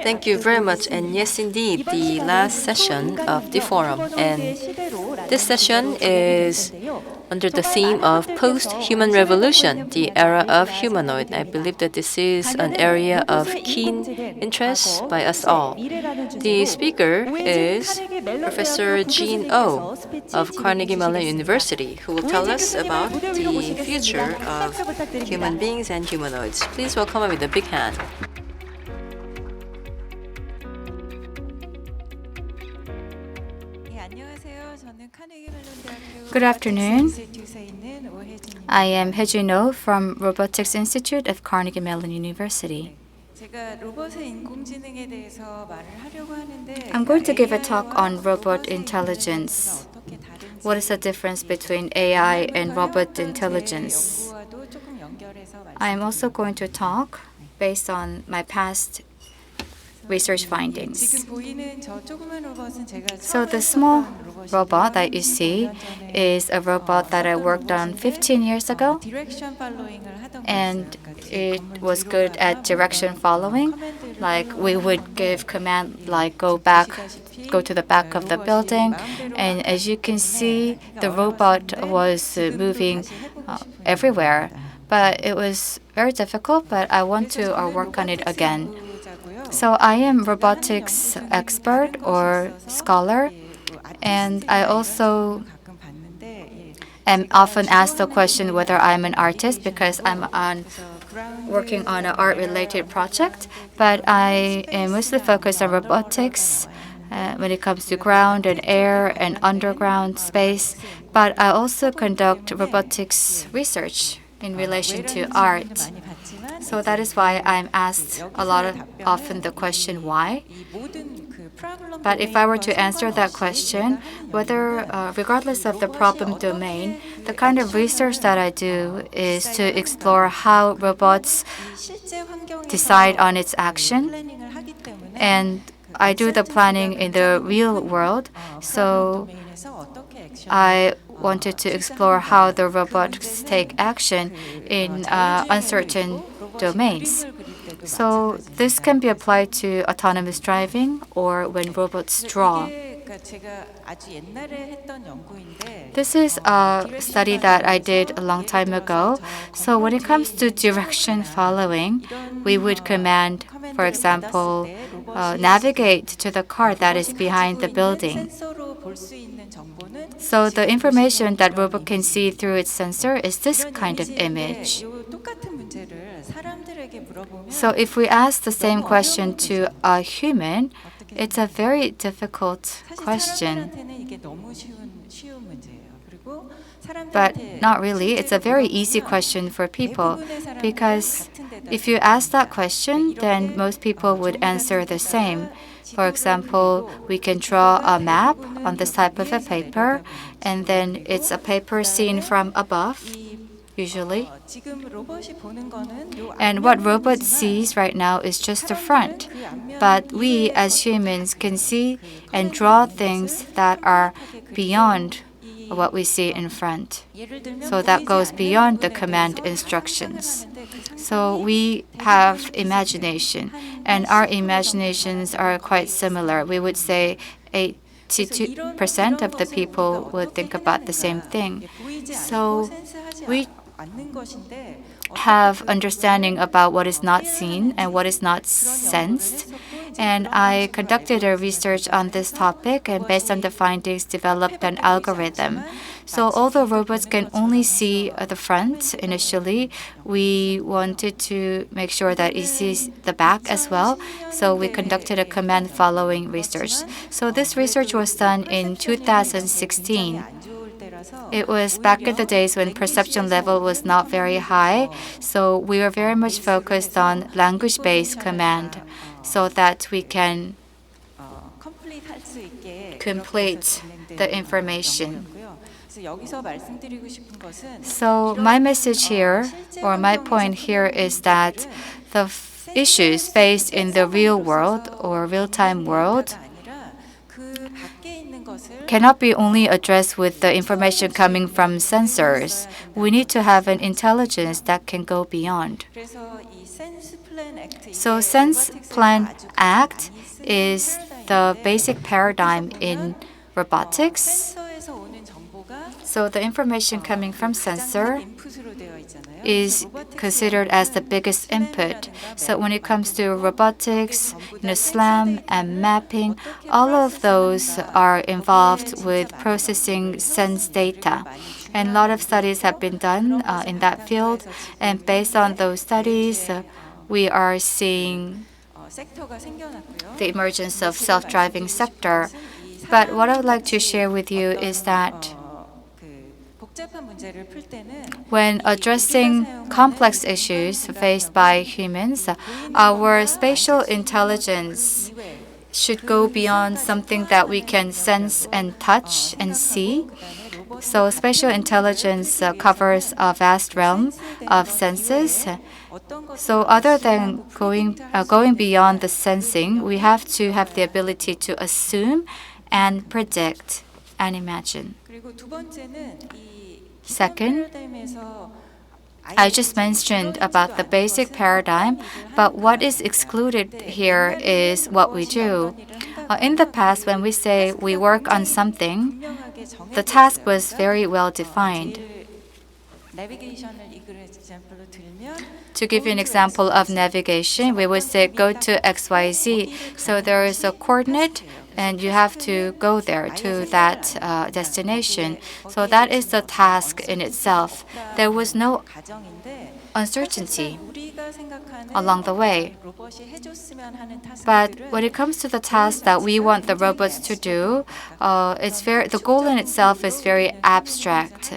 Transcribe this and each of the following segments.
Thank you very much. And yes, indeed, the last session of the forum. And this session is under the theme of post-human revolution, the era of humanoid. I believe that this is an area of keen interest by us all. The speaker is Professor Jean Oh of Carnegie Mellon University, who will tell us about the future of human beings and humanoids. Please welcome her with a big hand. Good afternoon. I am Hae-jun Oh from Robotics Institute of Carnegie Mellon University. I'm going to give a talk on robot intelligence. What is the difference between AI and robot intelligence? I am also going to talk based on my past research findings. So the small robot that you see is a robot that I worked on 15 years ago, and it was good at direction following. Like we would give command like go to the back of the building, and as you can see, the robot was moving everywhere. But it was very difficult, but I want to work on it again. So I am robotics expert or scholar, and I also am often asked the question whether I'm an artist because I'm working on an art-related project, but I am mostly focused on robotics when it comes to ground and air and underground space, but I also conduct robotics research in relation to art. So that is why I'm asked often the question why. But if I were to answer that question, regardless of the problem domain, the kind of research that I do is to explore how robots decide on its action. And I do the planning in the real world. So I wanted to explore how the robots take action in uncertain domains. So this can be applied to autonomous driving or when robots draw. This is a study that I did a long time ago. So when it comes to direction following, we would command, for example, navigate to the car that is behind the building. So the information that robot can see through its sensor is this kind of image. So if we ask the same question to a human, it's a very difficult question. But not really. It's a very easy question for people because if you ask that question, then most people would answer the same. For example, we can draw a map on this type of a paper, and then it's a paper seen from above, usually. And what robot sees right now is just the front. But we as humans can see and draw things that are beyond what we see in front. So that goes beyond the command instructions. So we have imagination, and our imaginations are quite similar. We would say 82% of the people would think about the same thing. So we have understanding about what is not seen and what is not sensed. And I conducted a research on this topic and based on the findings developed an algorithm. So although robots can only see the front initially, we wanted to make sure that it sees the back as well. So we conducted a command following research. So this research was done in 2016. It was back in the days when perception level was not very high, so we were very much focused on language-based command so that we can complete the information. So my message here, or my point here, is that the issues faced in the real world or real-time world cannot be only addressed with the information coming from sensors. We need to have an intelligence that can go beyond. So Sense Plan Act is the basic paradigm in robotics. So the information coming from sensor is considered as the biggest input. So when it comes to robotics, SLAM and mapping, all of those are involved with processing sense data. And a lot of studies have been done in that field. And based on those studies, we are seeing the emergence of self-driving sector. But what I would like to share with you is that when addressing complex issues faced by humans, our spatial intelligence should go beyond something that we can sense and touch and see. So spatial intelligence covers a vast realm of senses. So other than going beyond the sensing, we have to have the ability to assume and predict and imagine. Second, I just mentioned about the basic paradigm, but what is excluded here is what we do. In the past, when we say we work on something, the task was very well defined. To give you an example of navigation, we would say go to XYZ. So there is a coordinate and you have to go there to that destination. So that is the task in itself. There was no uncertainty along the way. But when it comes to the task that we want the robots to do, the goal in itself is very abstract.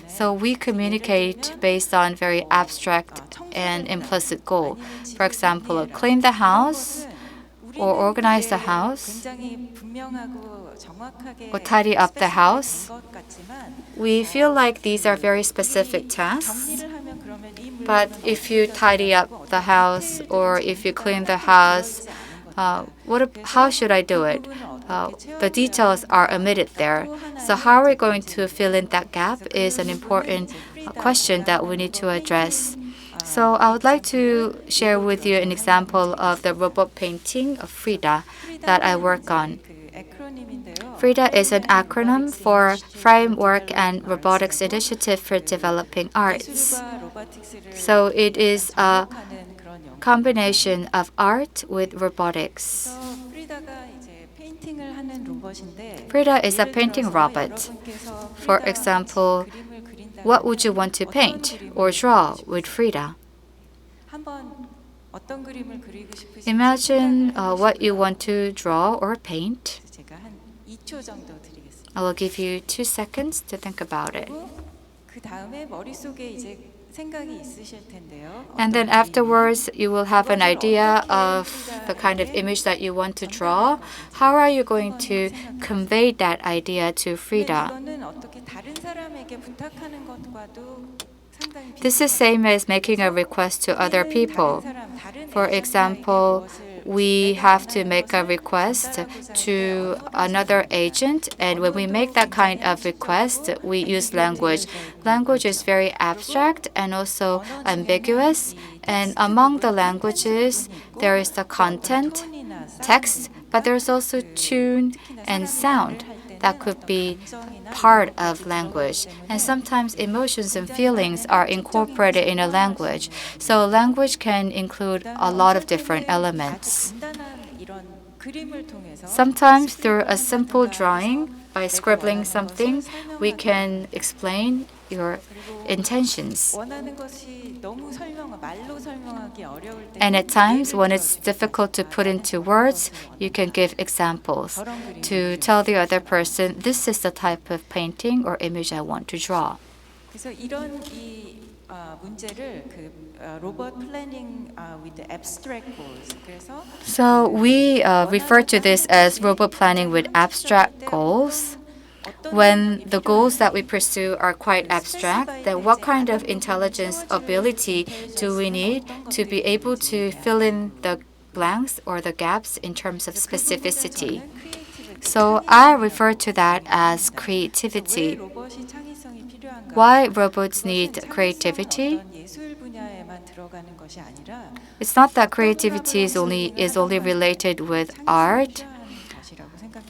So we communicate based on very abstract and implicit goal. For example, clean the house, or organize the house, or tidy up the house. We feel like these are very specific tasks. But if you tidy up the house or if you clean the house, how should I do it? The details are omitted there. So how are we going to fill in that gap is an important question that we need to address. So I would like to share with you an example of the robot painting of FRIDA that I work on. FRIDA is an acronym for Framework and Robotics Initiative for Developing Arts. So it is a combination of art with robotics. FRIDA is a painting robot. For example, what would you want to paint or draw with FRIDA? Imagine what you want to draw or paint. I will give you 2 seconds to think about it. And then afterwards, you will have an idea of the kind of image that you want to draw. How are you going to convey that idea to FRIDA? This is same as making a request to other people. For example, we have to make a request to another agent, and when we make that kind of request, we use language. Language is very abstract and also ambiguous, and among the languages, there is the content, text, but there's also tune and sound that could be part of language. And sometimes emotions and feelings are incorporated in a language. So language can include a lot of different elements. Sometimes through a simple drawing, by scribbling something, we can explain your intentions. And at times, when it's difficult to put into words, you can give examples to tell the other person, this is the type of painting or image I want to draw. So we refer to this as robot planning with abstract goals. When the goals that we pursue are quite abstract, then what kind of intelligence ability do we need to be able to fill in the blanks or the gaps in terms of specificity? So I refer to that as creativity. Why robots need creativity? It's not that creativity is only related with art.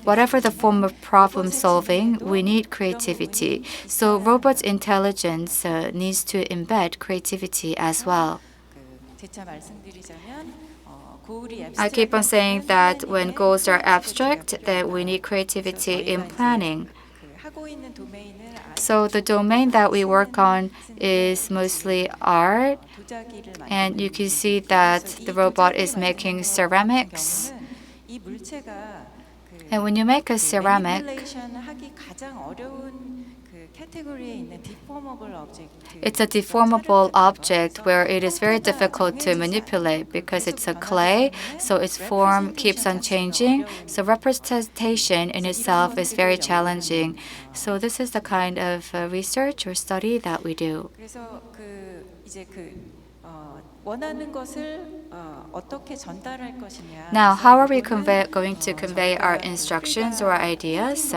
Whatever the form of problem solving, we need creativity. So robots' intelligence needs to embed creativity as well. I keep on saying that when goals are abstract, then we need creativity in planning. So the domain that we work on is mostly art, and you can see that the robot is making ceramics. And when you make a ceramic, it's a deformable object where it is very difficult to manipulate because it's a clay, so its form keeps on changing. So representation in itself is very challenging. So this is the kind of research or study that we do. Now, how are we going to convey our instructions or ideas?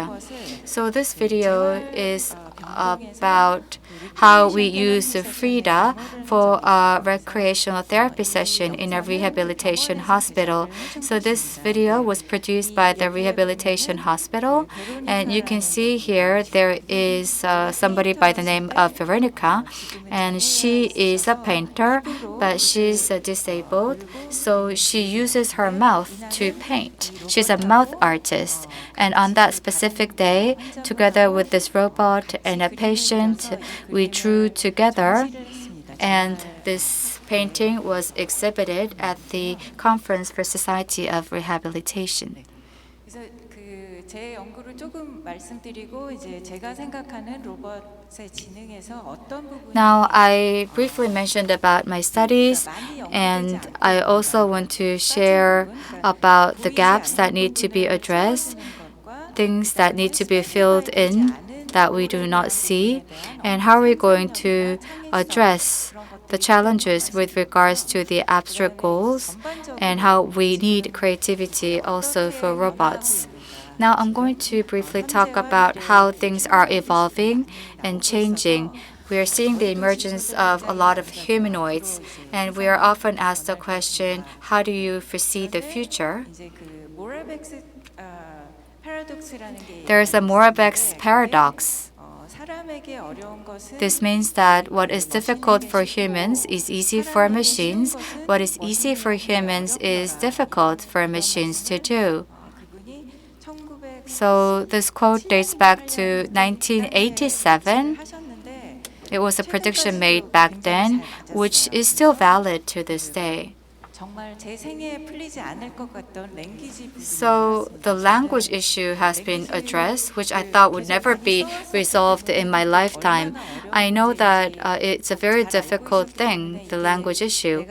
So this video is about how we use Frida for a recreational therapy session in a rehabilitation hospital. So this video was produced by the rehabilitation hospital, and you can see here there is somebody by the name of Veronica, and she is a painter, but she's disabled, so she uses her mouth to paint. She's a mouth artist, and on that specific day, together with this robot and a patient, we drew together, and this painting was exhibited at the Conference for Society of Rehabilitation. Now, I briefly mentioned about my studies, and I also want to share about the gaps that need to be addressed, things that need to be filled in that we do not see, and how are we going to address the challenges with regards to the abstract goals, and how we need creativity also for robots. Now I'm going to briefly talk about how things are evolving and changing. We are seeing the emergence of a lot of humanoids, and we are often asked the question, how do you foresee the future? There is a Moravec's paradox. This means that what is difficult for humans is easy for machines. What is easy for humans is difficult for machines to do. So this quote dates back to 1987. It was a prediction made back then, which is still valid to this day. So the language issue has been addressed, which I thought would never be resolved in my lifetime. I know that it's a very difficult thing, the language issue,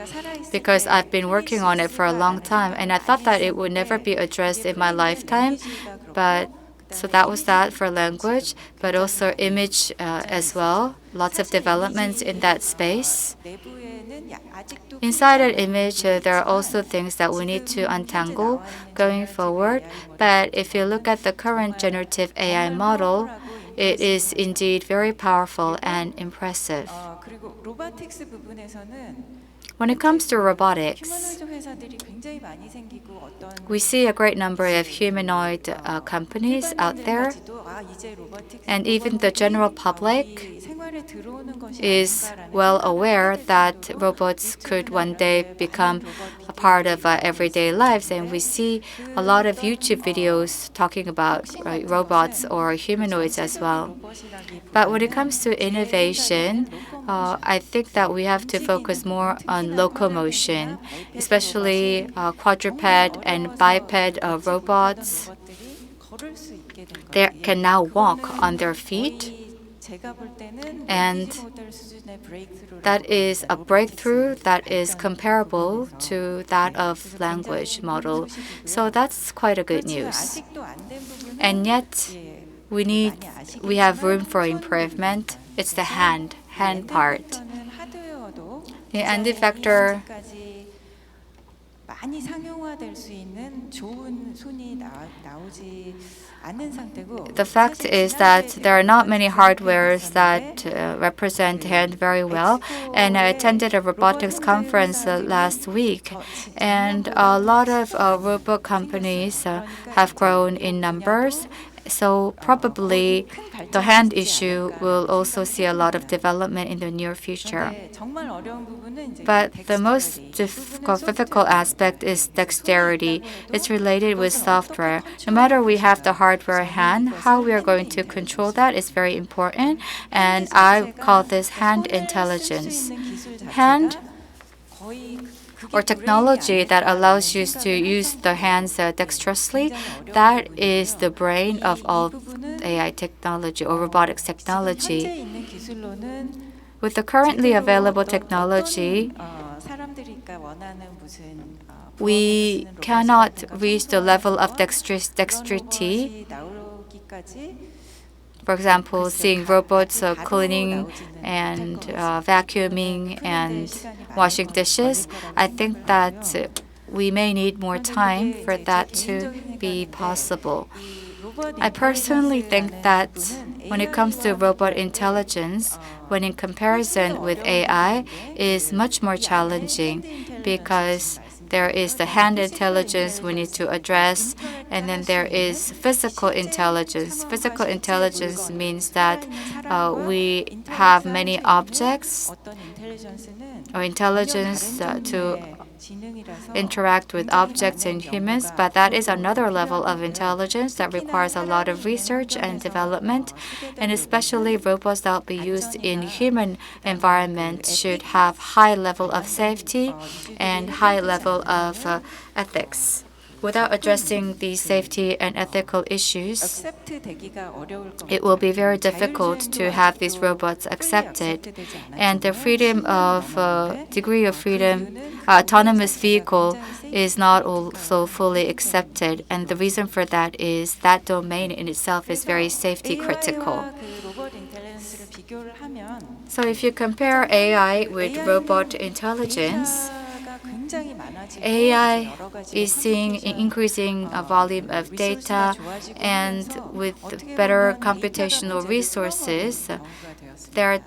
because I've been working on it for a long time, and I thought that it would never be addressed in my lifetime. But so that was that for language, but also image as well. Lots of developments in that space. Inside an image, there are also things that we need to untangle going forward. But if you look at the current generative AI model, it is indeed very powerful and impressive. When it comes to robotics, we see a great number of humanoid companies out there, and even the general public is well aware that robots could one day become a part of everyday lives, and we see a lot of YouTube videos talking about robots or humanoids as well. But when it comes to innovation, I think that we have to focus more on locomotion, especially quadruped and biped robots. They can now walk on their feet, and that is a breakthrough that is comparable to that of language model. So that's quite a good news. And yet, we have room for improvement. It's the hand part. The Andy factor 많이 상용화될 수 있는 좋은 손이 나오지 않는 상태고. The fact is that there are not many hardwares that represent hand very well. And I attended a robotics conference last week, and a lot of robot companies have grown in numbers. So probably the hand issue will also see a lot of development in the near future. 정말 어려운 부분은 이제 But the most difficult aspect is dexterity. It's related with software. No matter we have the hardware hand, how we are going to control that is very important. And I call this hand intelligence. Hand or technology that allows you to use the hands dexterously, that is the brain of all AI technology or robotics technology. 있는 기술로는 With the currently available technology, 사람들이 원하는 무슨 we cannot reach the level of dexterity. 나오기까지 For example, seeing robots cleaning and vacuuming and washing dishes. I think that we may need more time for that to be possible. I personally think that when it comes to robot intelligence, when in comparison with AI, is much more challenging because there is the hand intelligence we need to address, and then there is physical intelligence. Physical intelligence means that we have many objects or intelligence to interact with objects and humans, but that is another level of intelligence that requires a lot of research and development, and especially robots that will be used in human environment should have high level of safety and high level of ethics. Without addressing these safety and ethical issues, it will be very difficult to have these robots accepted. And the freedom of degree of freedom, autonomous vehicle is not also fully accepted. And the reason for that is that domain in itself is very safety critical. So if you compare AI with robot intelligence, AI is seeing an increasing volume of data, and with better computational resources, their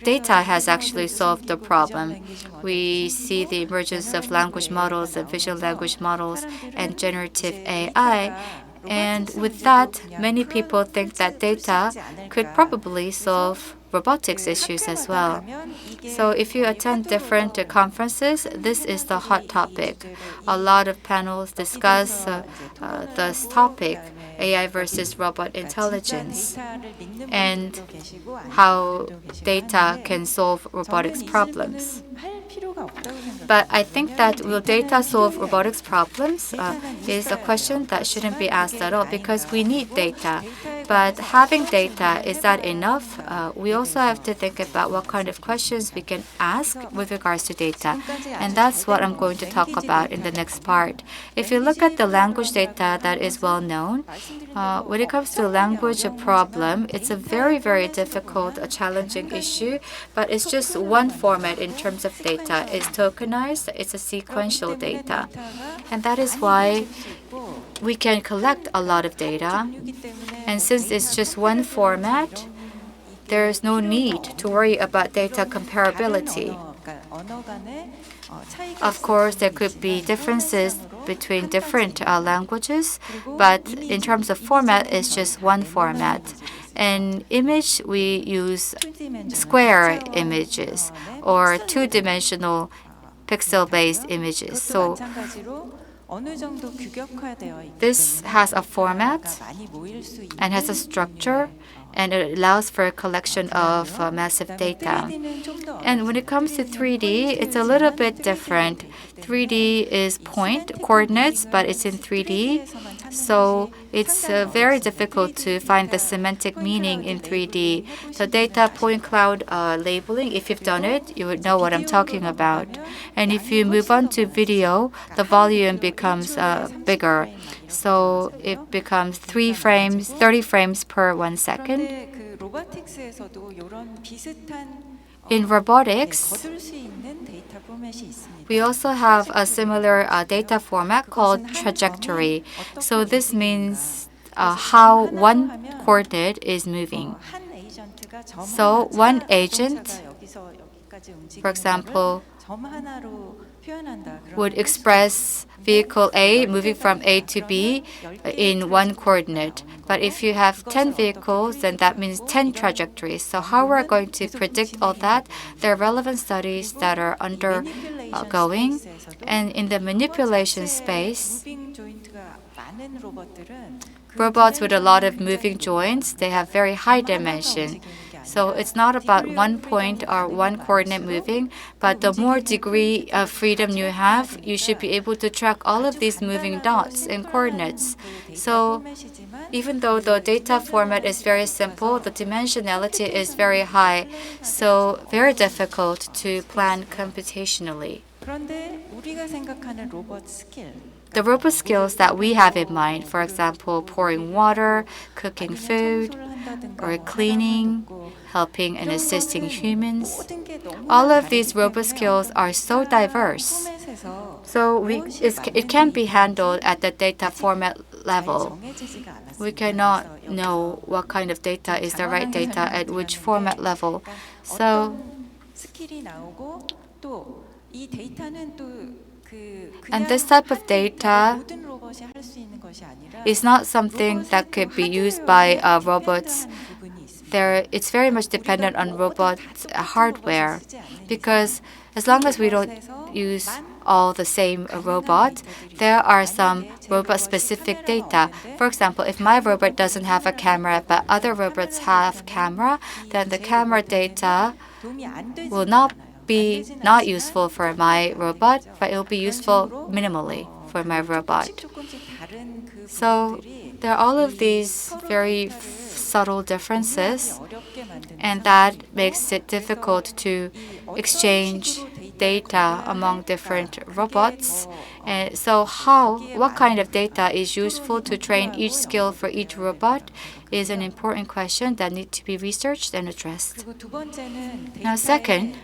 data has actually solved the problem. We see the emergence of language models, and visual language models, and generative AI. And with that, many people think that data could probably solve robotics issues as well. So if you attend different conferences, this is the hot topic. A lot of panels discuss this topic, AI versus robot intelligence, and how data can solve robotics problems. But I think that will data solve robotics problems is a question that shouldn't be asked at all, because we need data. But having data, is that enough? We also have to think about what kind of questions we can ask with regards to data. And that's what I'm going to talk about in the next part. If you look at the language data that is well known, when it comes to language problem, it's a very, very difficult, challenging issue, but it's just one format in terms of data. It's tokenized, it's a sequential data. And that is why we can collect a lot of data. And since it's just one format, there is no need to worry about data comparability. Of course, there could be differences between different languages, but in terms of format, it's just one format. And image, we use square images or two-dimensional pixel-based images. So this has a format and has a structure, and it allows for a collection of massive data. And when it comes to 3D, it's a little bit different. 3D is point coordinates, but it's in 3D. So it's very difficult to find the semantic meaning in 3D. The data point cloud labeling, if you've done it, you would know what I'm talking about. And if you move on to video, the volume becomes bigger. So it becomes 30 frames per 1 second. In robotics, 거둘 수 있는 데이터 포맷이 있습니다. we also have a similar data format called trajectory. So this means how one coordinate is moving. 한 에이전트가 점 So 하나, one 차 agent, 자동차가 여기서 여기까지 움직이는 for example, 거를 점 하나로 표현한다. would 그러면 express vehicle A moving from A to B in one coordinate. But if you have 10 vehicles, then that means 10 trajectories. So how we're going to predict all that? There are relevant studies that are undergoing. And in the manipulation space, 무빙 조인트가 많은 로봇들은 robots with a lot of moving joints, they have very high dimension. So it's not about one point or one coordinate moving, but the more degree of freedom you have, you should be able to track all of these moving dots and coordinates. So even though the data format is very simple, the dimensionality is very high, so very difficult to plan computationally. 그런데 우리가 생각하는 로봇 스킬 The robot skills that we have in mind, for example, pouring water, cooking food, or cleaning, helping and assisting humans, all of these robot skills are so diverse. So it can be handled at the data format level. We cannot know what kind of data is the right data at which format level. So 스킬이 나오고 또 이 데이터는 또 And this type of data is not something that could be used by robots. It's very much dependent on robot hardware, because as long as we don't use all the same robot, there are some robot-specific data. For example, if my robot doesn't have a camera but other robots have camera, then the camera data will not be not useful for my robot, but it will be useful minimally for my robot. So there are all of these very subtle differences, and that makes it difficult to exchange data among different robots. And so what kind of data is useful to train each skill for each robot is an important question that needs to be researched and addressed. Now, second,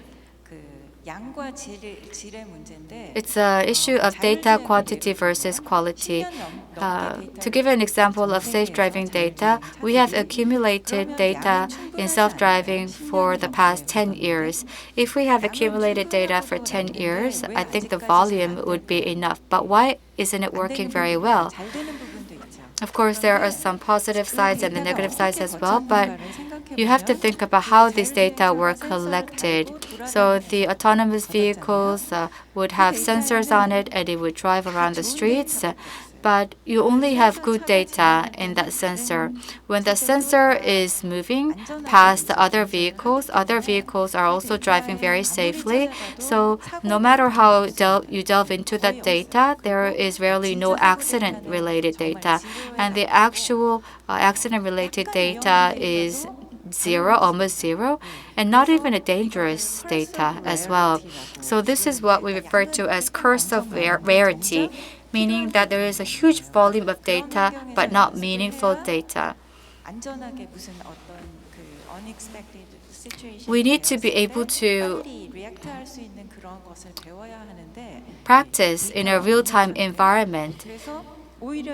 it's an issue of data quantity versus quality. To give an example of safe driving data, we have accumulated data in self-driving for the past 10 years. If we have accumulated data for 10 years, I think the volume would be enough. But why isn't it working very well? Of course, there are some positive sides and the negative sides as well, but you have to think about how these data were collected. So the autonomous vehicles would have sensors on it and it would drive around the streets. But you only have good data in that sensor. When the sensor is moving past the other vehicles are also driving very safely. So no matter how you delve into that data, there is rarely no accident-related data. And the actual accident-related data is zero, almost zero, and not even a dangerous data as well. So this is what we refer to as curse of rarity, meaning that there is a huge volume of data but not meaningful data. We need to be able to practice in a real-time environment,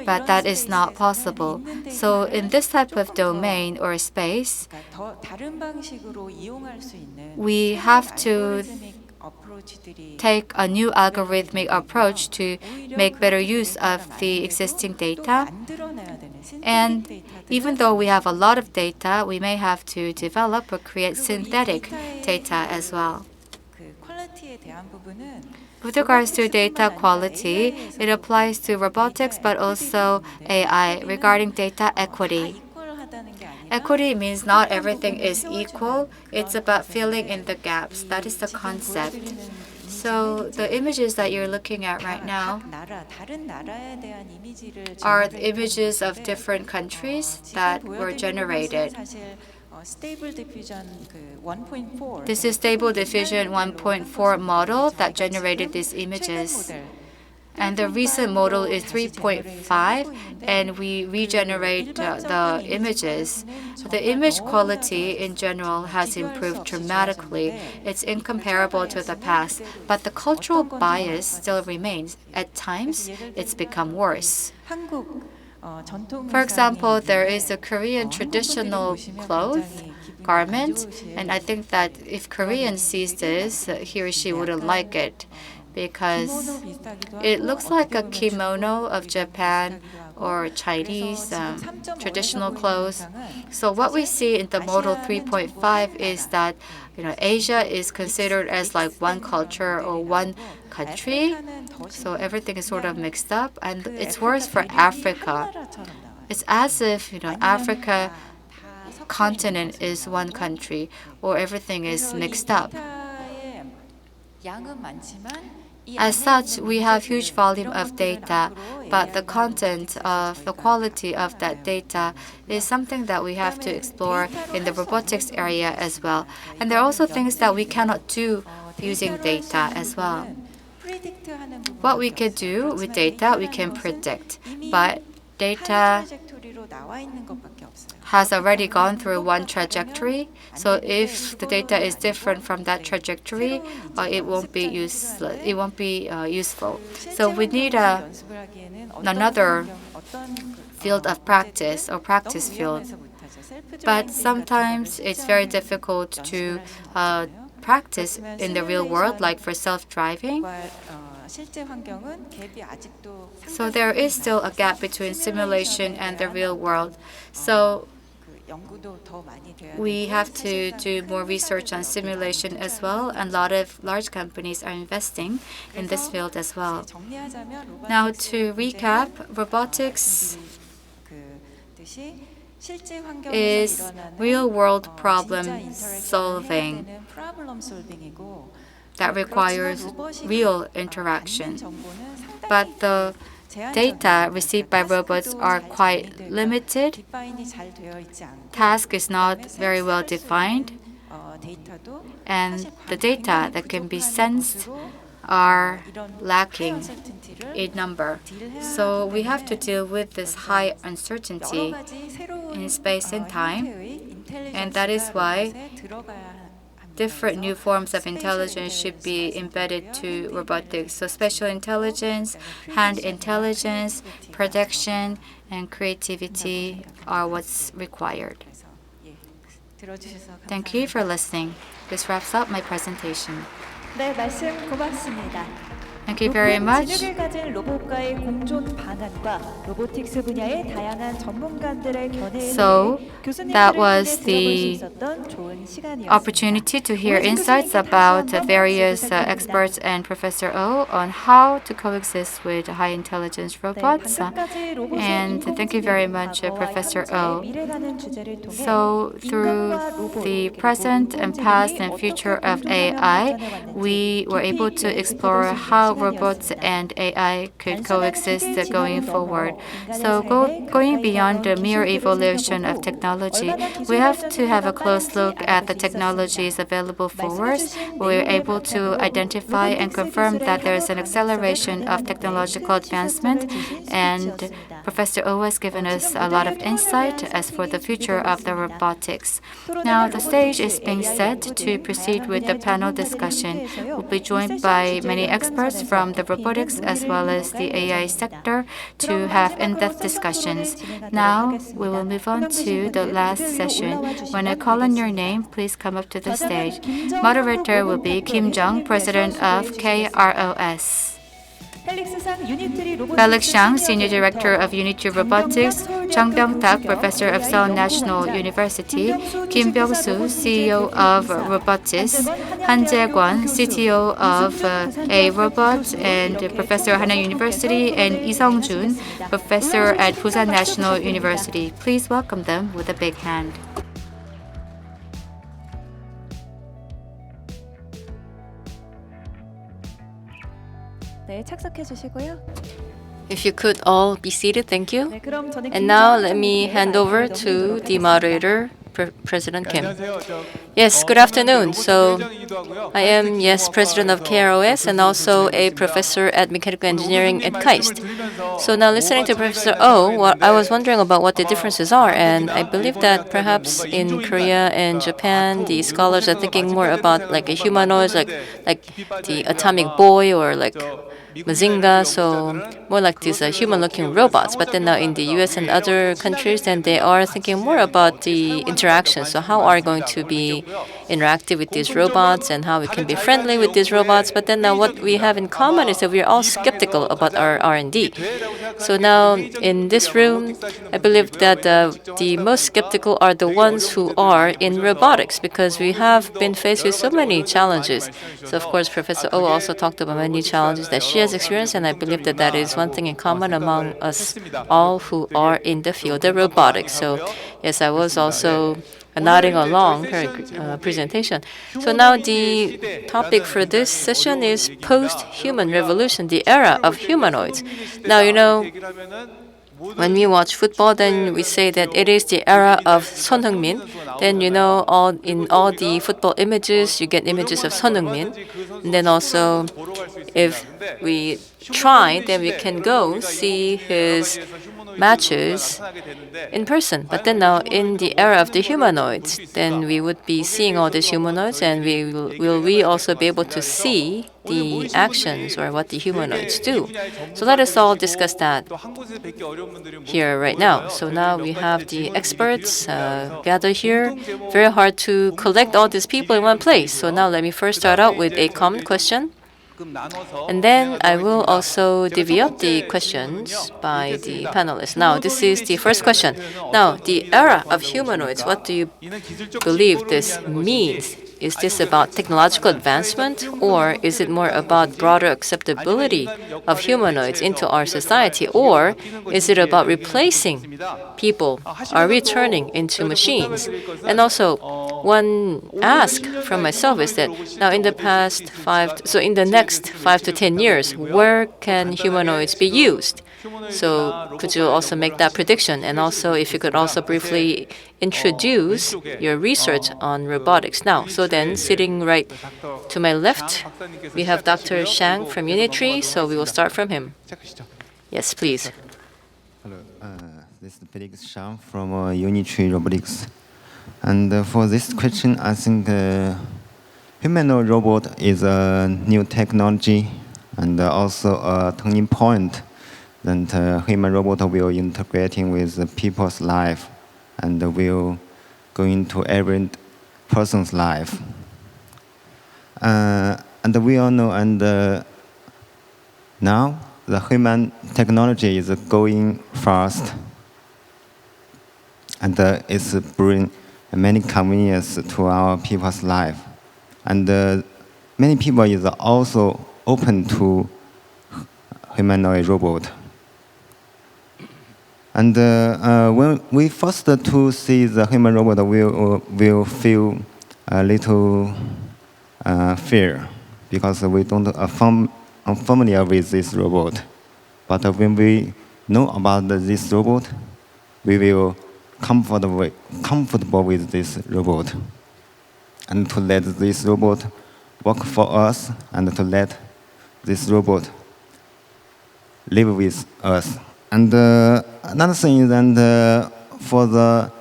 but that is not possible. So in this type of domain or space, we have to take a new algorithmic approach to make better use of the existing data. And even though we have a lot of data, we may have to develop or create synthetic data as well. With regards to data quality, it applies to robotics but also AI regarding data equity. Equity means not everything is equal. It's about filling in the gaps. That is the concept. So the images that you're looking at right now are the images of different countries that were generated. This is Stable Diffusion 1.4 model that generated these images. And the recent model is 3.5, and we regenerate the images. The image quality in general has improved dramatically. It's incomparable to the past, but the cultural bias still remains. At times, it's become worse. For example, there is a Korean traditional cloth garment, and I think that if Korean sees this, he or she wouldn't like it, because it looks like a kimono of Japan or Chinese traditional clothes. So what we see in the model 3.5 is that Asia is considered as like one culture or one country. So everything is sort of mixed up, and it's worse for Africa. It's as if Africa continent is one country, or everything is mixed up. As such, we have huge volume of data, but the content of the quality of that data is something that we have to explore in the robotics area as well. And there are also things that we cannot do using data as well. What we can do with data, we can predict, but data has already gone through one trajectory. So if the data is different from that trajectory, it won't be useful. So we need another field of practice or practice field. But sometimes it's very difficult to practice in the real world, like for self-driving. So there is still a gap between simulation and the real world. So we have to do more research on simulation as well, and a lot of large companies are investing in this field as well. Now, to recap, robotics is real-world problem solving that requires real interaction. But the data received by robots are quite limited. Task is not very well defined, and the data that can be sensed are lacking in number. So we have to deal with this high uncertainty in space and time, and that is why different new forms of intelligence should be embedded to robotics. So spatial intelligence, hand intelligence, prediction, and creativity are what's required. Thank you for listening. This wraps up my presentation. 네, 말씀 고맙습니다. Thank you very much. 진흙을 가진 로봇과의 공존 방안과 로보틱스 분야의 다양한 전문가들의 견해에 So, 교수님들을 that 통해 was 들어볼 수 the 있었던 좋은 시간이었습니다. opportunity to hear insights about various experts and Professor Oh on how to coexist with high intelligence robots. And thank you very much, Professor Oh. So, through the present and past and future of AI, we were able to explore how robots and AI could coexist going forward. So going beyond the mere evolution of technology, we have to have a close look at the technologies available for us. We're able to identify and confirm that there is an acceleration of technological advancement, and Professor Oh has given us a lot of insight as for the future of the robotics. Now the stage is being set to proceed with the panel discussion. We'll be joined by many experts from the robotics as well as the AI sector to have in-depth discussions. Now we will move on to the last session. When I call on your name, please come up to the stage. Moderator will be Kim Jung, President of KROS. Felix Shang, Senior Director of Unity Robotics, Chung Byung-tak, Professor of Seoul National University, Kim Byung-soo, CEO of Robotis, Han Jae-kwon, CTO of A Robot and Professor at Hana University, and Lee Sung-jun, Professor at Busan National University. Please welcome them with a big hand. 네, 착석해 주시고요. If you could all be seated, thank you. 네, 그럼 저는 And now 김정은 let me 부장님께 hand over 말씀을 to 넘기도록 the 하겠습니다. moderator, President Kim. 안녕하세요. 저 Yes, good afternoon. So I am, yes, president of KROS and also a professor at mechanical engineering at KAIST. So now listening to Professor Oh, I was wondering about what the differences are, and I believe that perhaps in Korea and Japan, the scholars are thinking more about like a humanoid, like the atomic boy or like Mazinga, so more like these human-looking robots. But then now in the U.S. and other countries, then they are thinking more about the interaction. So how are we going to be interactive with these robots and how we can be friendly with these robots? But then now what we have in common is that we are all skeptical about our R&D. So now in this room, I believe that the most skeptical are the ones who are in robotics because we have been faced with so many challenges. So of course, Professor Oh also talked about many challenges that she has experienced, and I believe that that is one thing in common among us all who are in the field of robotics. So yes, I was also nodding along her presentation. So now the topic for this session is post-human revolution, the era of humanoids. Now, when we watch football, then we say that it is the era of Son Heung-min. Then in all the football images, you get images of Son Heung-min. And then also, if we try, then we can go see his matches in person. But then now, in the era of the humanoids, then we would be seeing all these humanoids, and will we also be able to see the actions or what the humanoids do? So let us all discuss that here right now. So now we have the experts gathered here. Very hard to collect all these people in one place. So now let me first start out with a common question. And then I will also divvy up the questions by the panelists. Now, this is the first question. Now, the era of humanoids, what do you believe this means? Is this about technological advancement, or is it more about broader acceptability of humanoids into our society, or is it about replacing people, are we turning into machines? And also, one ask from myself is that now in the in the next 5 to 10 years, where can humanoids be used? So could you also make that prediction? And also, if you could also briefly introduce your research on robotics. Now, so then sitting right to my left, we have Dr. Shang from Unitree, so we will start from him. Yes, please. Hello, this is Felix Shang from Unitree Robotics. And for this question, I think humanoid robot is a new technology and also a turning point that human robot will integrating with people's life and will go into every person's life. And we all know, and now the human technology is going fast, and it's bringing many convenience to our people's life. And many people is also open to humanoid robot. And when we first to see the human robot, will feel a little fear because we don't unfamiliar with this robot. But when we know about this robot, we will comfortable with this robot, and to let this robot work for us, and to let this robot live with us. And another thing is that for the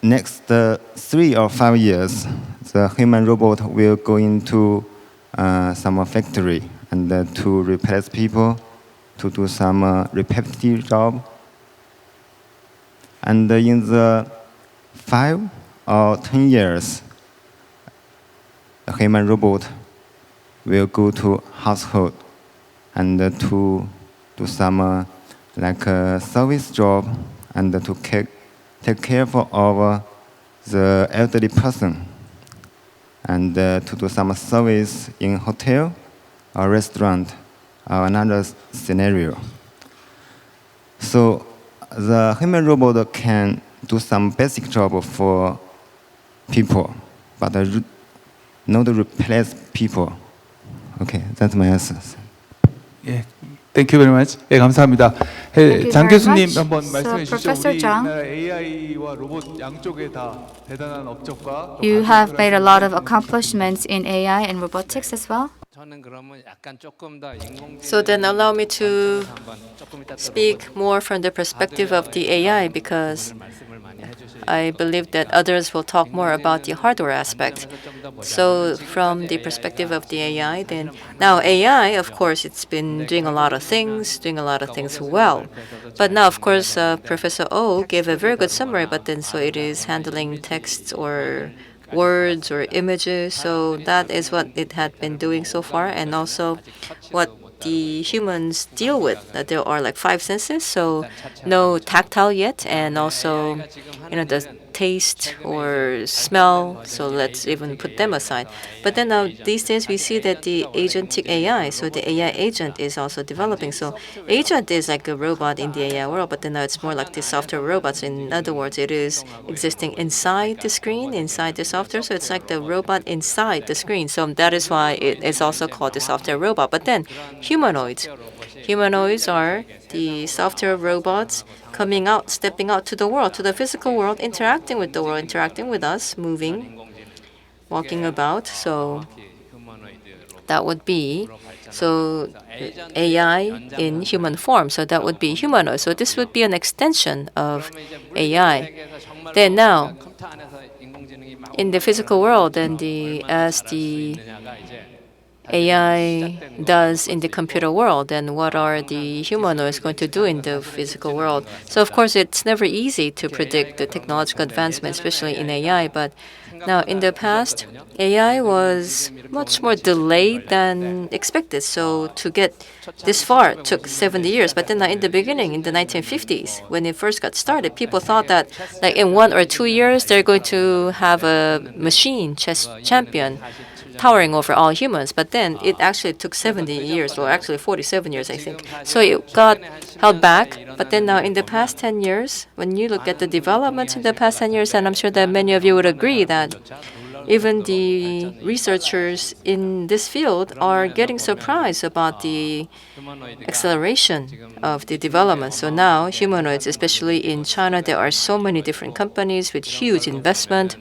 next 3 or 5 years, the human robot will go into some factory and to replace people, to do some repetitive job. And in the 5 or 10 years, the human robot will go to household and to do some like a service job and to take care of the elderly person and to do some service in hotel or restaurant or another scenario. So the human robot can do some basic job for people, but not replace people. Okay, that's my answer. 예, Thank you very much. 예, 감사합니다. Thank you 장 very 교수님 much. 한번 So, 말씀해 주시죠. Professor Zhang, 우리나라 AI와 로봇 양쪽에 다 대단한 업적과 또 you have 가능성을 made a lot of accomplishments in AI and robotics as well. So then allow me to speak more from the perspective of the AI because I believe that others will talk more about the hardware aspect. So from the perspective of the AI, then now AI, of course, it's been doing a lot of things well. But now, of course, Professor Oh gave a very good summary, but then so it is handling texts or words or images. So that is what it had been doing so far, and also what the humans deal with. That there are like 5 senses, so no tactile yet, and also the taste or smell. So let's even put them aside. But then now these days we see that the agentic AI, so the AI agent is also developing. So agent is like a robot in the AI world, but then now it's more like the software robots. In other words, it is existing inside the screen, inside the software. So it's like the robot inside the screen. So that is why it is also called the software robot. But then humanoids. Humanoids are the software robots coming out, stepping out to the world, to the physical world, interacting with the world, interacting with us, moving, walking about. So that would be AI in human form. So that would be humanoid. So this would be an extension of AI. Then now, in the physical world, and as the AI does in the computer world, and what are the humanoids going to do in the physical world? So of course, it's never easy to predict the technological advancement, especially in AI. But now, in the past, AI was much more delayed than expected. So to get this far took 70 years. But then now in the beginning, in the 1950s, when it first got started, people thought that like in 1 or 2 years, they're going to have a machine chess champion towering over all humans. But then it actually took 70 years, or actually 47 years, I think. So it got held back. But then now in the past 10 years, when you look at the developments in the past 10 years, and I'm sure that many of you would agree that even the researchers in this field are getting surprised about the acceleration of the development. So now humanoids, especially in China, there are so many different companies with huge investment.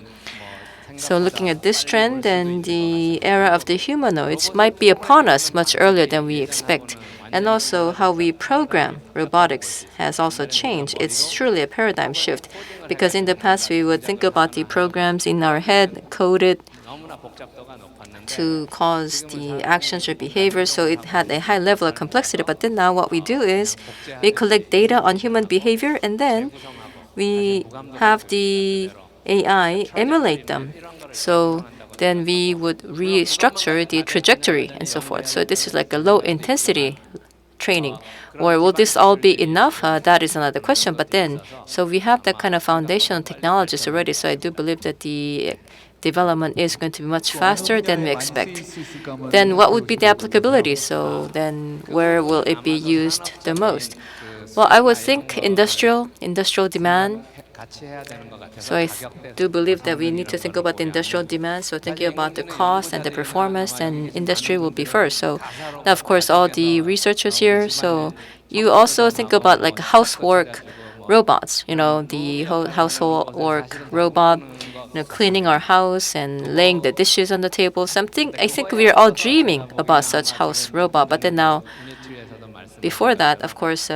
So looking at this trend, then the era of the humanoids might be upon us much earlier than we expect. And also how we program robotics has also changed. It's truly a paradigm shift, because in the past we would think about the programs in our head coded to cause the actions or behaviors, so it had a high level of complexity. But then now what we do is we collect data on human behavior, and then we have the AI emulate them. So then we would restructure the trajectory and so forth. So this is like a low intensity training. Or will this all be enough? That is another question. But then, so we have that kind of foundational technologies already. So I do believe that the development is going to be much faster than we expect. Then what would be the applicability? So then where will it be used the most? Well, I would think industrial demand. So I do believe that we need to think about the industrial demand. So thinking about the cost and the performance, then industry will be first. So now, of course, all the researchers here. So you also think about like housework robots. The whole household work robot, cleaning our house and laying the dishes on the table. Something I think we are all dreaming about such house robot. But then now, before that, of course.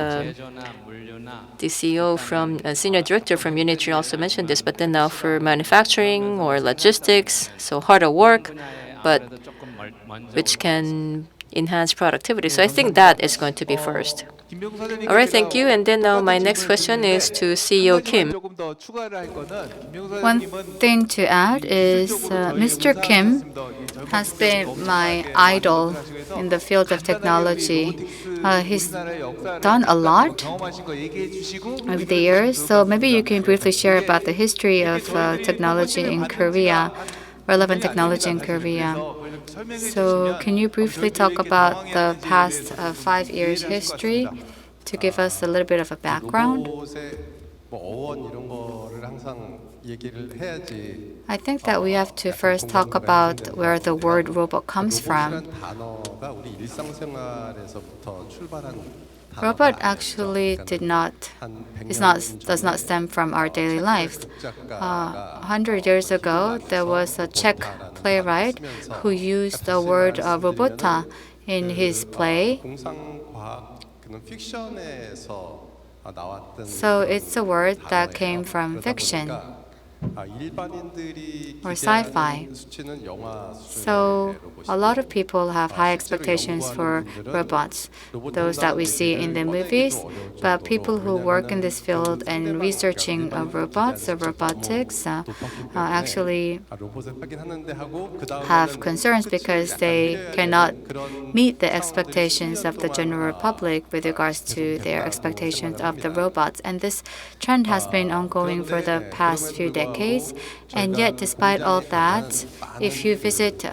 The CEO senior director from Unitree also mentioned this, but then now for manufacturing or logistics, so harder work, but which can enhance productivity. So I think that is going to be first. All right, thank you. And then now my next question is to CEO Kim. One thing to add is Mr. Kim has been my idol in the field of technology. He's done a lot over the years. So maybe you can briefly share about the history of technology in Korea, relevant technology in Korea. So can you briefly talk about the past 5 years history to give us a little bit of a background? 얘기를 해야지. I think that we have to first talk about where the word robot comes from. 로봇이란 단어가 우리 일상생활에서부터 출발한 Robot actually does not stem from our daily lives. 100 years ago, there was a Czech playwright who used the word robota in his play. 공상과학 그런 픽션에서 나왔던 So it's a word that came from fiction 일반인들이 or sci-fi. 기대하는 수치는 영화 So 수준의 a lot of people have high expectations for robots, those that we see in the movies. But people who work in this field and researching robots or robotics actually 로봇을 하긴 하는데 하고 have concerns because they cannot meet the expectations of the general public with regards to their expectations of the robots. And this trend has been ongoing for the past few decades. And yet, despite all that, if you visit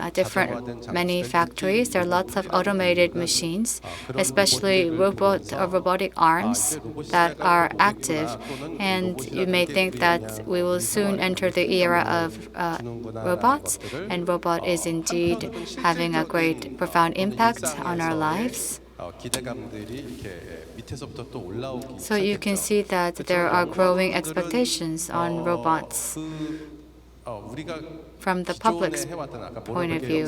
many factories, there are lots of automated machines, especially robotic arms that are active. And you may think that we will soon enter the era of robots, and robot is indeed having a great, profound impact on our lives. So you can see that there are growing expectations on robots from the public's point of view.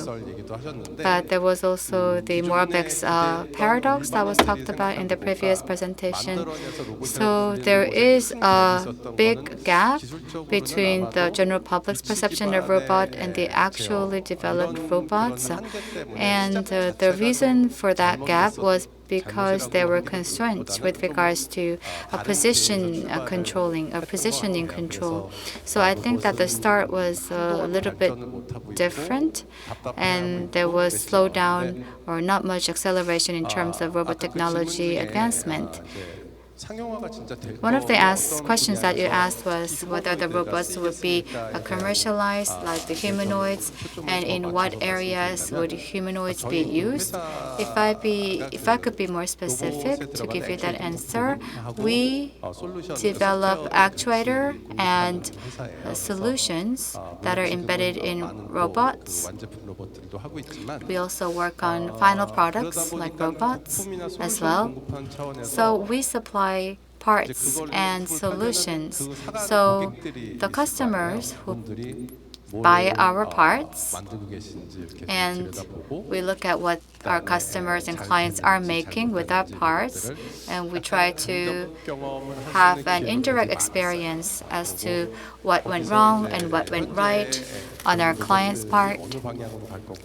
But there was also the Moravec's paradox that was talked about in the previous presentation. So there is a big gap between the general public's perception of robot and the actually developed robots. And the reason for that gap was because there were constraints with regards to positioning control. So I think that the start was a little bit different, and there was slowdown or not much acceleration in terms of robot technology advancement. One of the questions that you asked was whether the robots would be commercialized like the humanoids, and in what areas would humanoids be used. If I could be more specific to give you that answer, we develop actuator and solutions that are embedded in robots. We also work on final products like robots as well. So we supply parts and solutions. So the customers who buy our parts, and we look at what our customers and clients are making with our parts, and we try to have an indirect experience as to what went wrong and what went right on our client's part.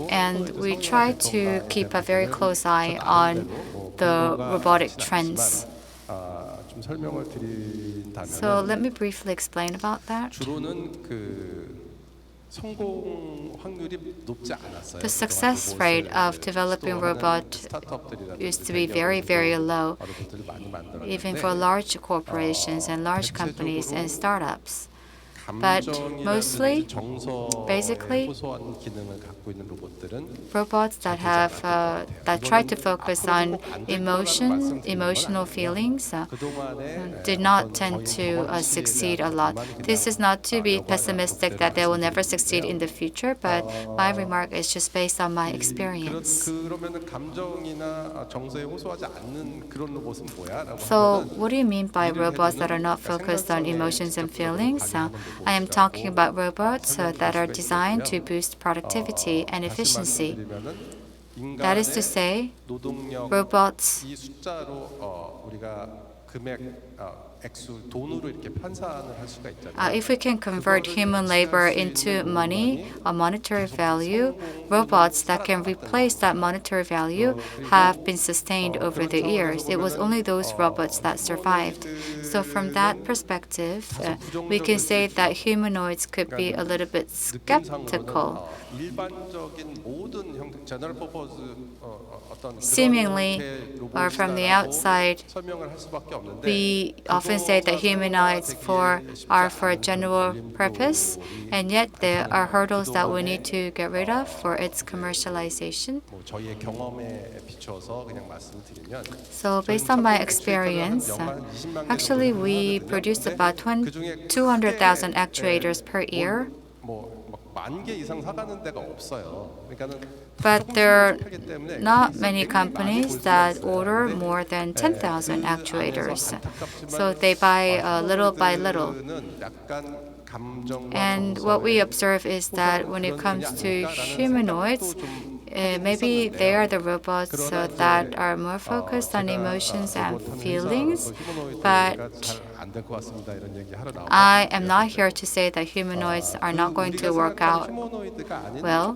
And we try to keep a very close eye on the robotic trends. So let me briefly explain about that. The success rate of developing robot used to be very, very low, even for large corporations and large companies and startups. But mostly, basically, robots that try to focus on emotional feelings did not tend to succeed a lot. This is not to be pessimistic that they will never succeed in the future, but my remark is just based on my experience. So, what do you mean by robots that are not focused on emotions and feelings? I am talking about robots that are designed to boost productivity and efficiency. That is to say, robots if we can convert human labor into money, a monetary value, robots that can replace that monetary value have been sustained over the years. It was only those robots that survived. So from that perspective, we can say that humanoids could be a little bit skeptical. Seemingly, or from the outside, we often often say that humanoids are for a general purpose, and yet there are hurdles that we need to get rid of for its commercialization. 뭐 저희의 경험에 비추어서 그냥 말씀을 드리면 So based on my experience, actually we produce about 200,000 actuators per year. 뭐만 개 이상 사가는 데가 없어요. 그러니까는 But there are not many companies that order more than 10,000 actuators. So they buy little by little. And what we observe is that when it comes to humanoids, maybe they are the robots that are more focused on emotions and feelings, but I am not here to say that humanoids are not going to work out well,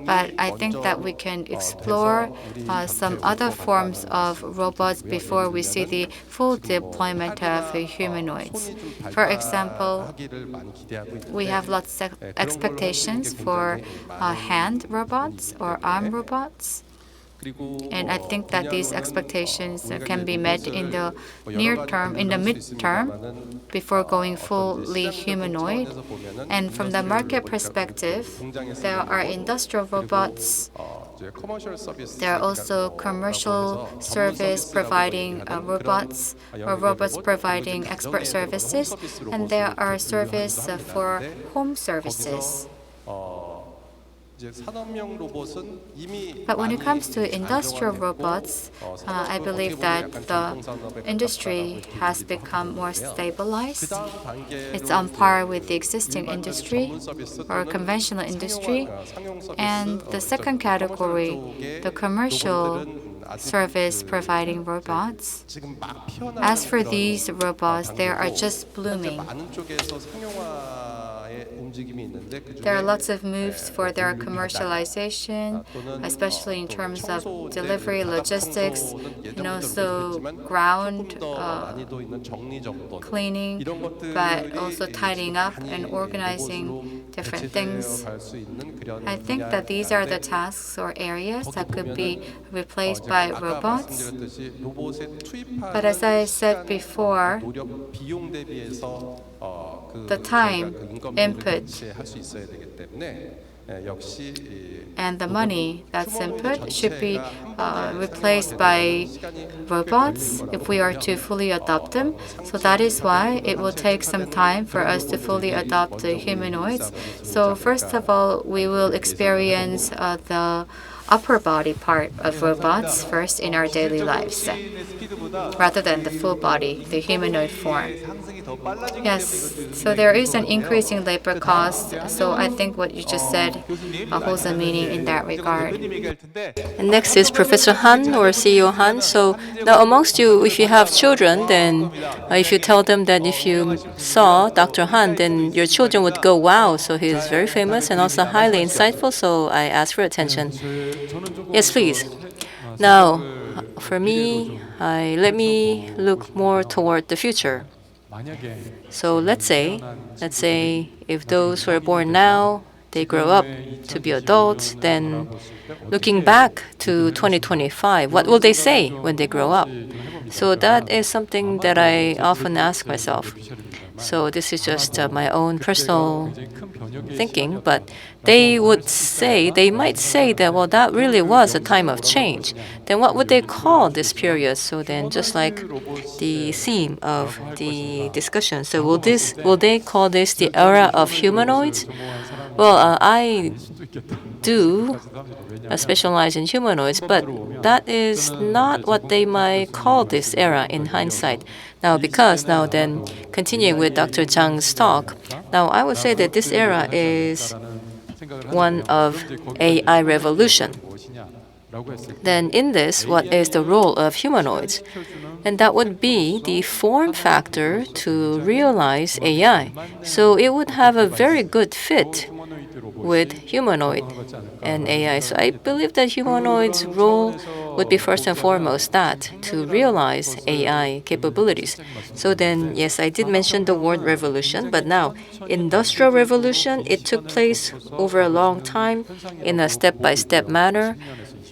but I think that we can explore some other forms of robots before we see the full deployment of humanoids. For example, we have lots of expectations for hand robots or arm robots. And I think that these expectations can be met in the near term, in the mid-term, before going fully humanoid. And from the market perspective, there are industrial robots. There are also commercial service providing robots or robots providing expert services, and there are service for home services. But when it comes to industrial robots, I believe that the industry has become more stabilized. It's on par with the existing industry or conventional industry. And the second category, the commercial service providing robots. As for these robots, they are just blooming. There are lots of moves for their commercialization, especially in terms of delivery, logistics, and also ground cleaning, but also tidying up and organizing different things. I think that these are the tasks or areas that could be replaced by robots. But as I said before, the time, input, and the money that's input should be replaced by robots if we are to fully adopt them. So that is why it will take some time for us to fully adopt the humanoids. So first of all, we will experience the upper body part of robots first in our daily lives, rather than the full body, the humanoid form. Yes, so there is an increase in labor cost, so I think what you just said holds a meaning in that regard. And next is Professor Han or CEO Han. So now amongst you, if you have children, then if you tell them that if you saw Dr. Han, then your children would go, wow, so he is very famous and also highly insightful, so I ask for attention. Yes, please. Now, for me, let me look more toward the future. So let's say if those who are born now, they grow up to be adults, then looking back to 2025, what will they say when they grow up? So that is something that I often ask myself. So this is just my own personal thinking, but they might say that, well, that really was a time of change. Then what would they call this period? So then just like the theme of the discussion, so will they call this the era of humanoids? Well, I do specialize in humanoids, but that is not what they might call this era in hindsight. Now, because now then, continuing with Dr. Chang's talk, now I would say that this era is one of AI revolution. Then in this, what is the role of humanoids? And that would be the form factor to realize AI. So it would have a very good fit with humanoid and AI. So I believe that humanoids' role would be first and foremost that, to realize AI capabilities. So then, yes, I did mention the word revolution, but now, industrial revolution, it took place over a long time in a step-by-step manner.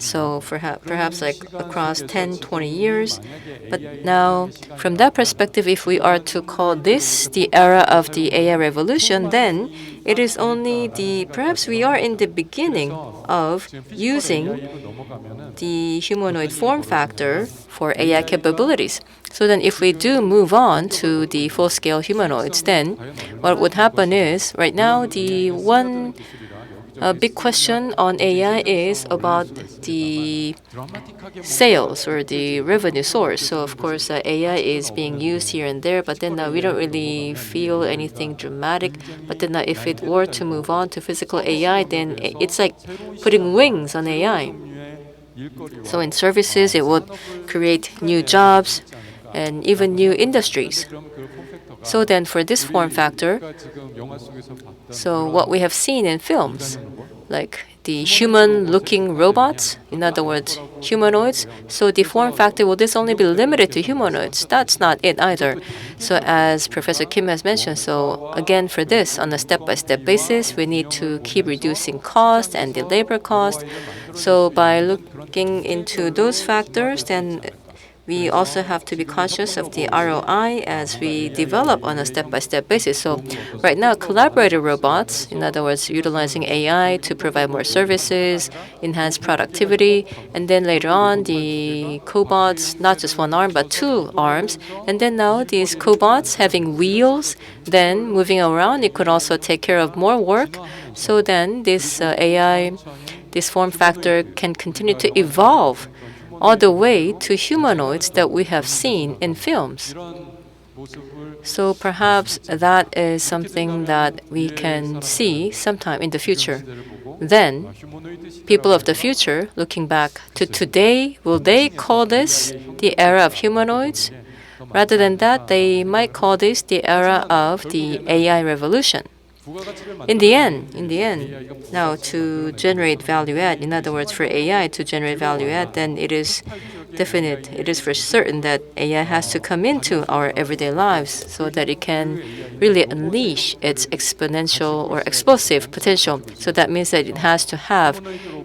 So perhaps like across 10, 20 years. But now, from that perspective, if we are to call this the era of the AI revolution, then it is only perhaps we are in the beginning of using the humanoid form factor for AI capabilities. So then if we do move on to the full-scale humanoids, then what would happen is, right now, the one big question on AI is about the sales or the revenue source. So of course, AI is being used here and there, but then we don't really feel anything dramatic. But then if it were to move on to physical AI, then it's like putting wings on AI. So in services, it would create new jobs and even new industries. So then for this form factor, so what we have seen in films, like the human-looking robots, in other words, humanoids, so the form factor, will this only be limited to humanoids? That's not it either. So as Professor Kim has mentioned, so again for this, on a step-by-step basis, we need to keep reducing cost and the labor cost. So by looking into those factors, then we also have to be conscious of the ROI as we develop on a step-by-step basis. So right now, collaborator robots, in other words, utilizing AI to provide more services, enhance productivity, and then later on, the cobots, not just one arm, but two arms. And then now, these cobots having wheels, then moving around, it could also take care of more work. So then this AI, this form factor can continue to evolve all the way to humanoids that we have seen in films. So perhaps that is something that we can see sometime in the future. Then, people of the future, looking back to today, will they call this the era of humanoids? Rather than that, they might call this the era of the AI revolution. In the end, now to generate value add, in other words, for AI to generate value add, then it is definite, it is for certain that AI has to come into our everyday lives so that it can really unleash its exponential or explosive potential. So that means that it has to have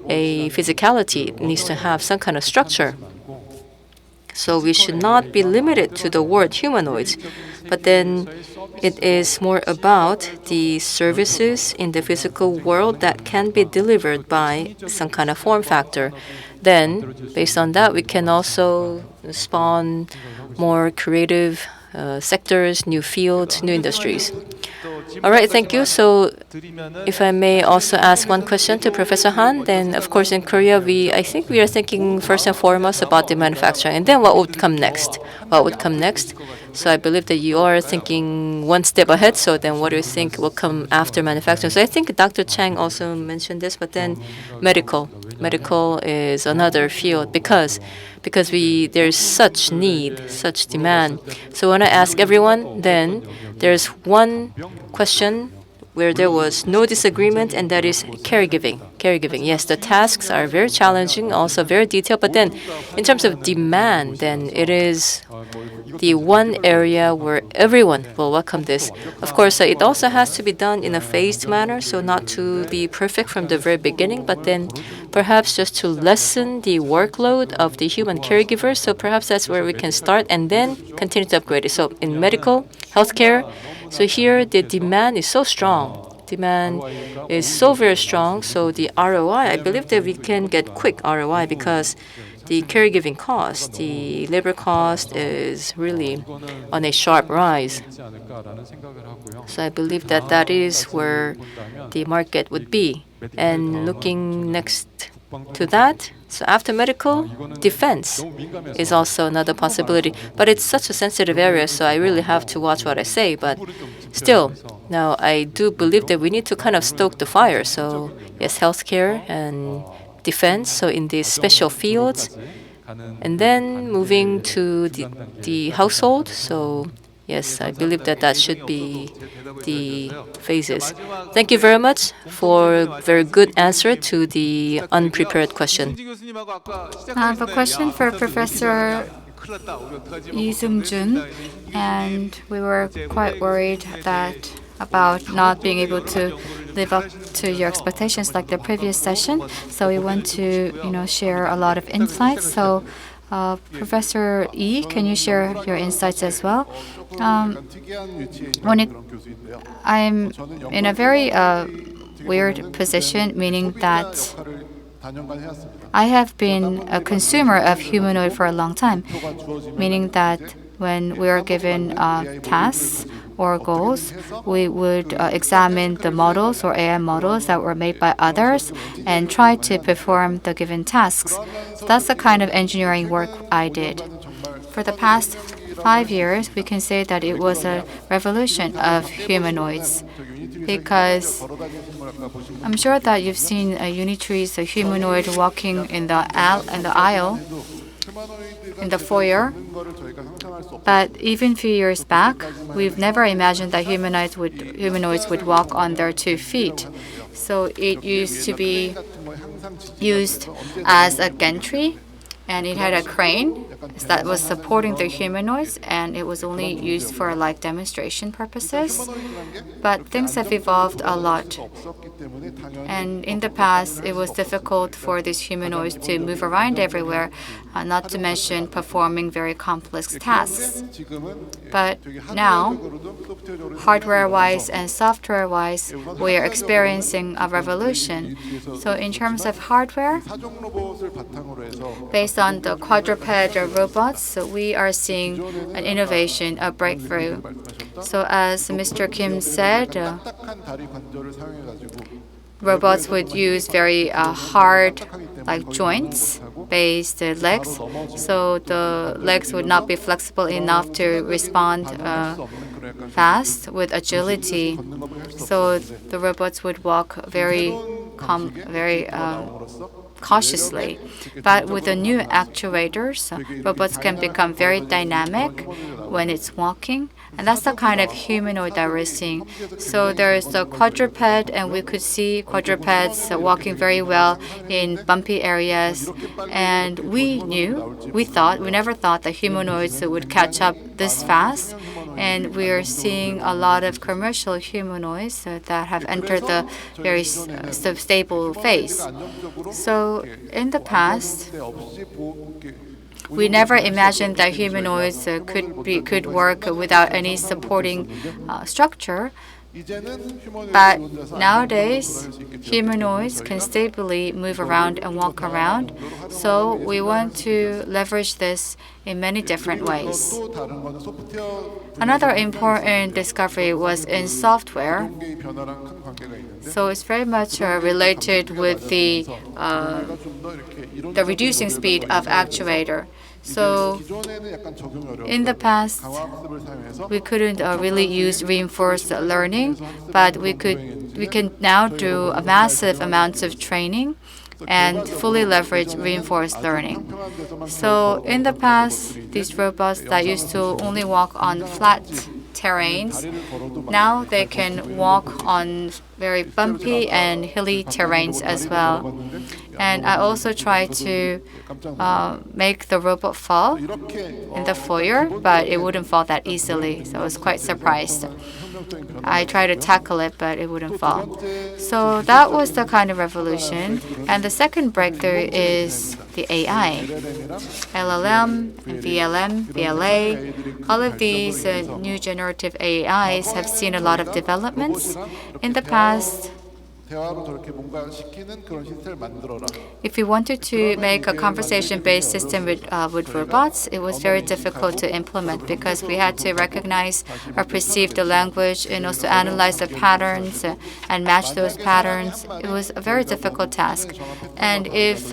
a physicality, it needs to have some kind of structure. So we should not be limited to the word humanoids, but then it is more about the services in the physical world that can be delivered by some kind of form factor. Then, based on that, we can also spawn more creative sectors, new fields, new industries. All right, thank you. So if I may also ask one question to Professor Han, then of course in Korea, I think we are thinking first and foremost about the manufacturing, and then what would come next? What would come next? So I believe that you are thinking one step ahead. So then what do you think will come after manufacturing? So I think Dr. Chang also mentioned this, but then medical. Medical is another field because there's such need, such demand. So when I ask everyone, then there's one question where there was no disagreement, and that is caregiving. Caregiving, yes, the tasks are very challenging, also very detailed, but then in terms of demand, then it is the one area where everyone will welcome this. Of course, it also has to be done in a phased manner, so not to be perfect from the very beginning, but then perhaps just to lessen the workload of the human caregivers. So perhaps that's where we can start and then continue to upgrade it. So in medical, healthcare, so here the demand is so strong. Demand is so very strong. So the ROI, I believe that we can get quick ROI because the caregiving cost, the labor cost is really on a sharp rise. So I believe that that is where the market would be. And looking next to that, so after medical, defense is also another possibility. But it's such a sensitive area, so I really have to watch what I say. But still, now I do believe that we need to kind of stoke the fire. So yes, healthcare and defense, so in these special fields. And then moving to the household. So yes, I believe that that should be the phases. Thank you very much for a very good answer to the unprepared question. I have a question for Professor Lee Seung-jun, and we were quite worried about not being able to live up to your expectations like the previous session. So we want to, share a lot of insights. So Professor Yi, can you share your insights as well? I'm in a very weird position, meaning that I have been a consumer of humanoid for a long time, meaning that when we are given tasks or goals, we would examine the models or AI models that were made by others and try to perform the given tasks. So that's the kind of engineering work I did. For the past 5 years, we can say that it was a revolution of humanoids, because I'm sure that you've seen Unitree's humanoid walking in the aisle, in the foyer. But even a few years back, we've never imagined that humanoids would walk on their 2 feet. So it used to be used as a gantry, and it had a crane that was supporting the humanoids, and it was only used for like demonstration purposes. But things have evolved a lot. And in the past, it was difficult for these humanoids to move around everywhere, not to mention performing very complex tasks. But now, hardware-wise and software-wise, we are experiencing a revolution. So in terms of hardware, based on the quadruped robots, we are seeing an innovation, a breakthrough. So as Mr. Kim said, robots would use very hard, like joints-based legs, so the legs would not be flexible enough to respond fast with agility. So the robots would walk very cautiously. But with the new actuators, robots can become very dynamic when it's walking. And that's the kind of humanoid that we're seeing. So there's the quadruped, and we could see quadrupeds walking very well in bumpy areas. And we never thought that humanoids would catch up this fast. And we are seeing a lot of commercial humanoids that have entered the very stable phase. So in the past, we never imagined that humanoids could work without any supporting structure. But nowadays, humanoids can stably move around and walk around. So we want to leverage this in many different ways. Another important discovery was in software. So it's very much related with the reducing speed of actuator. So in the past, we couldn't really use reinforced learning, but we can now do a massive amounts of training and fully leverage reinforced learning. So in the past, these robots that used to only walk on flat terrains, now they can walk on very bumpy and hilly terrains as well. And I also tried to make the robot fall in the foyer, but it wouldn't fall that easily. So I was quite surprised. I tried to tackle it, but it wouldn't fall. So that was the kind of revolution. And the second breakthrough is the AI. LLM, VLM, VLA, all of these new generative AIs have seen a lot of developments. In the past, if we wanted to make a conversation-based system with robots, it was very difficult to implement because we had to recognize or perceive the language and also analyze the patterns and match those patterns. It was a very difficult task. And if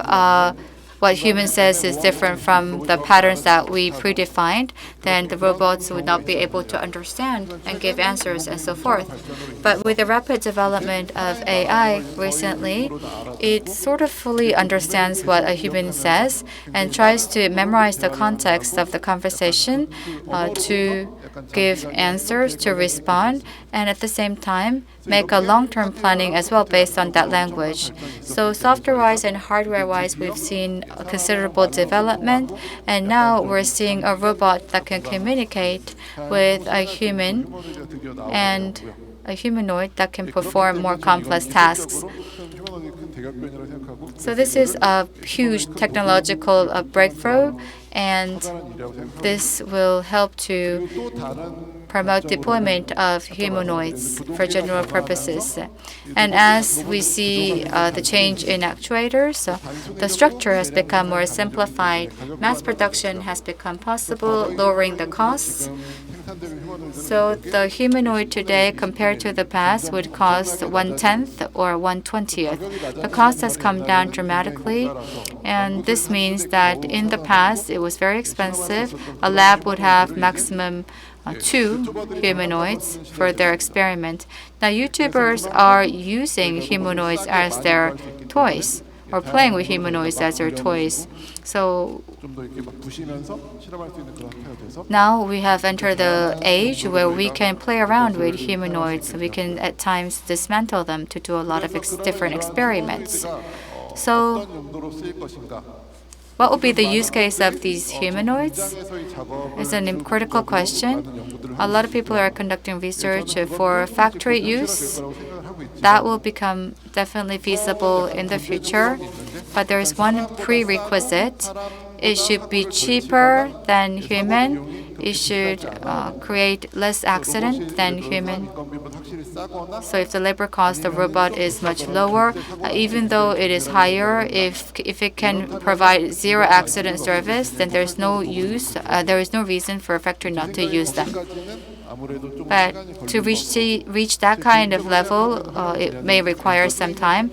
what human says is different from the patterns that we predefined, then the robots would not be able to understand and give answers and so forth. But with the rapid development of AI recently, it sort of fully understands what a human says and tries to memorize the context of the conversation to give answers, to respond, and at the same time, make a long-term planning as well based on that language. So software-wise and hardware-wise, we've seen a considerable development, and now we're seeing a robot that can communicate with a human, and a humanoid that can perform more complex tasks. So this is a huge technological breakthrough, and this will help to promote deployment of humanoids for general purposes. And as we see the change in actuators, the structure has become more simplified. Mass production has become possible, lowering the costs. So the humanoid today, compared to the past, would cost 1/10 or 1/20th. The cost has come down dramatically, and this means that in the past it was very expensive. A lab would have maximum 2 humanoids for their experiment. Now YouTubers are using humanoids as their toys, or playing with humanoids as their toys. So now we have entered the age where we can play around with humanoids. We can at times dismantle them to do a lot of different experiments. So what would be the use case of these humanoids? It's a critical question. A lot of people are conducting research for factory use. That will become definitely feasible in the future. But there is one prerequisite. It should be cheaper than human. It should create less accident than human. So if the labor cost of robot is much lower, even though it is higher, if it can provide zero accident service, then there's no use. There is no reason for a factory not to use them. But to reach that kind of level, it may require some time.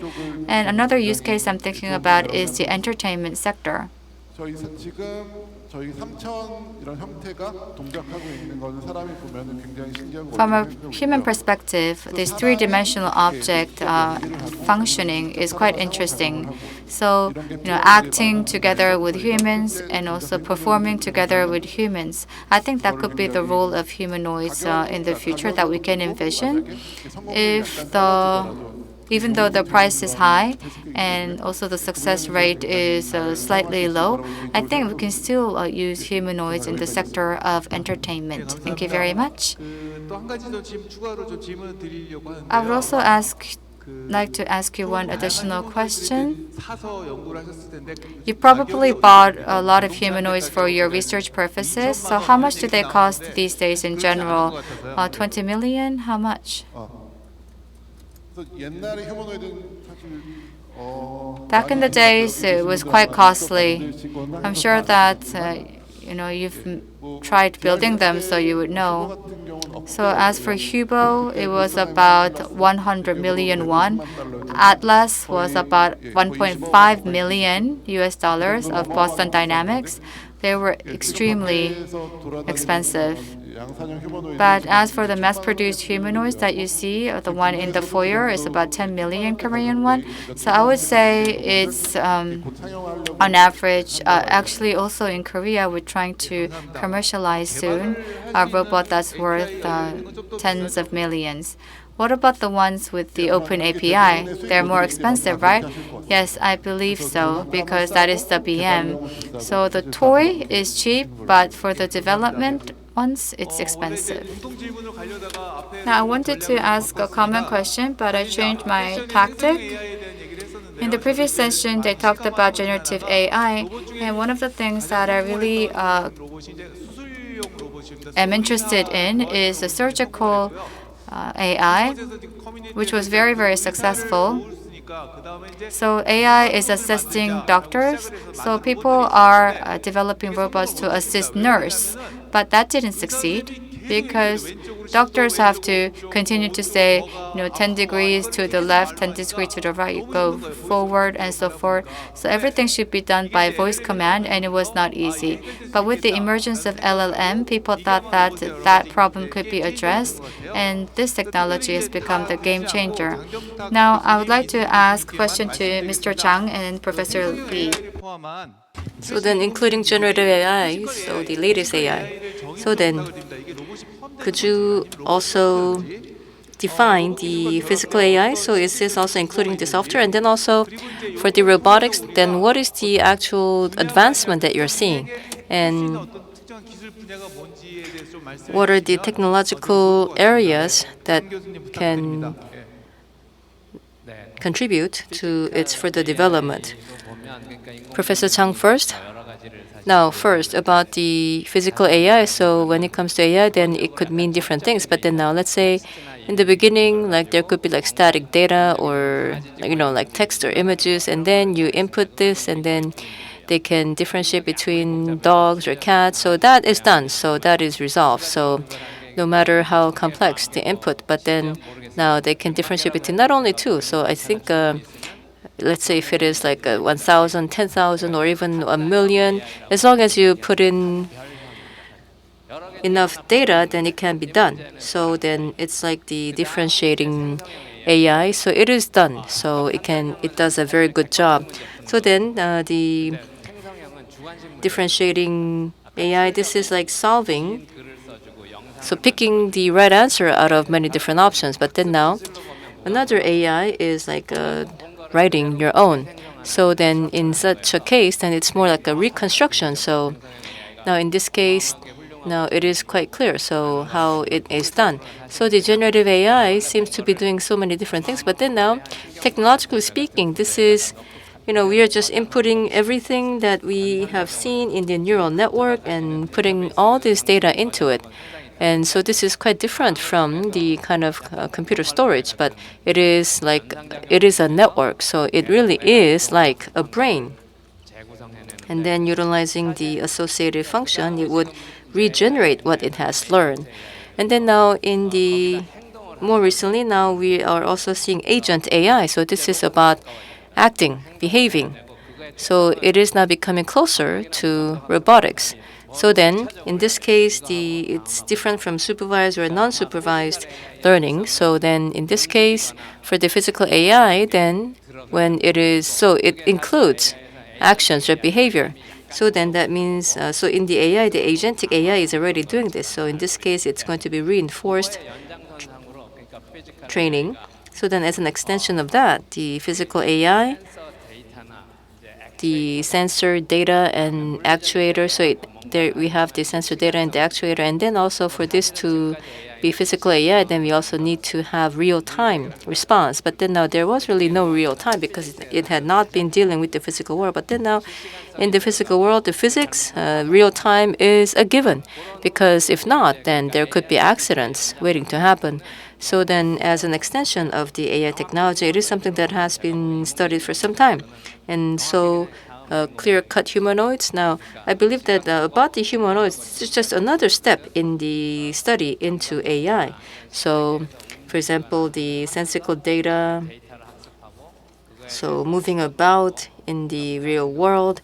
And another use case I'm thinking about is the entertainment sector. From a human perspective, this three-dimensional object functioning is quite interesting. So, acting together with humans and also performing together with humans. I think that could be the role of humanoids in the future that we can envision. Even though the price is high and also the success rate is slightly low, I think we can still use humanoids in the sector of entertainment. Thank you very much. I would also like to ask you one additional question. You probably bought a lot of humanoids for your research purposes. So how much do they cost these days in general? 20 million? How much? Back in the days, it was quite costly. I'm sure that you've tried building them, so you would know. So as for Hubo, it was about 100 million won. Atlas was about 1.5 million US dollars of Boston Dynamics. They were extremely expensive. But as for the mass-produced humanoids that you see, the one in the foyer is about 10 million Korean won. So I would say it's on average. Actually, also in Korea, we're trying to commercialize soon a robot that's worth tens of millions. What about the ones with the open API? They're more expensive, right? Yes, I believe so, because that is the BM. So the toy is cheap, but for the development ones, it's expensive. Now, I wanted to ask a common question, but I changed my tactic. In the previous session, they talked about generative AI, and one of the things that I really am interested in is the surgical AI, which was very, very successful. So AI is assisting doctors. So people are developing robots to assist nurse, but that didn't succeed because doctors have to continue to say, 10 degrees to the left, 10 degrees to the right, go forward and so forth. So everything should be done by voice command, and it was not easy. But with the emergence of LLM, people thought that that problem could be addressed, and this technology has become the game changer. Now, I would like to ask a question to Mr. Chang and Professor Lee. So then, including generative AI, so the latest AI. So then, could you also define the physical AI? So is this also including the software? And then also for the robotics, then what is the actual advancement that you're seeing? And 중요한 기술 분야가 뭔지에 대해서 좀 말씀해 what are the 주시면 technological areas that 강 교수님 can 부탁드립니다. 예. contribute to its further development? Professor Chang first. Now, first about the physical AI. So when it comes to AI, then it could mean different things. But then now, let's say in the beginning, like there could be like static data or like text or images, and then you input this, and then they can differentiate between dogs or cats. So that is done. So that is resolved. So no matter how complex the input, but then now they can differentiate between not only two. So I think. Let's say if it is like 1,000, 10,000, or even a million, as long as you put in enough data, then it can be done. So then it's like the differentiating AI. So it is done. So it does a very good job. So then the differentiating AI, this is like solving. So picking the right answer out of many different options. But then now another AI is like writing your own. So then in such a case, then it's more like a reconstruction. So now in this case, now it is quite clear so how it is done. So the generative AI seems to be doing so many different things. But then now, technologically speaking, this is, we are just inputting everything that we have seen in the neural network and putting all this data into it. And so this is quite different from the kind of computer storage, but it is a network. So it really is like a brain. And then utilizing the associative function, it would regenerate what it has learned. And then now more recently, now we are also seeing agent AI. So this is about acting, behaving. So it is now becoming closer to robotics. So then, in this case, it's different from supervised or non-supervised learning. So then, in this case, for the physical AI, then it includes actions or behavior. So then that means, so in the AI, the agentic AI is already doing this. So in this case, it's going to be reinforced training. So then, as an extension of that, the physical AI, the sensor data and actuator. So there we have the sensor data and the actuator, and then also for this to be physical AI, then we also need to have real-time response. But then now there was really no real time because it had not been dealing with the physical world. But then now, in the physical world, the physics, real time is a given, because if not, then there could be accidents waiting to happen. So then, as an extension of the AI technology, it is something that has been studied for some time. And so clear-cut humanoids. Now, I believe that about the humanoids, this is just another step in the study into AI. So, for example, the sensical data, so moving about in the real world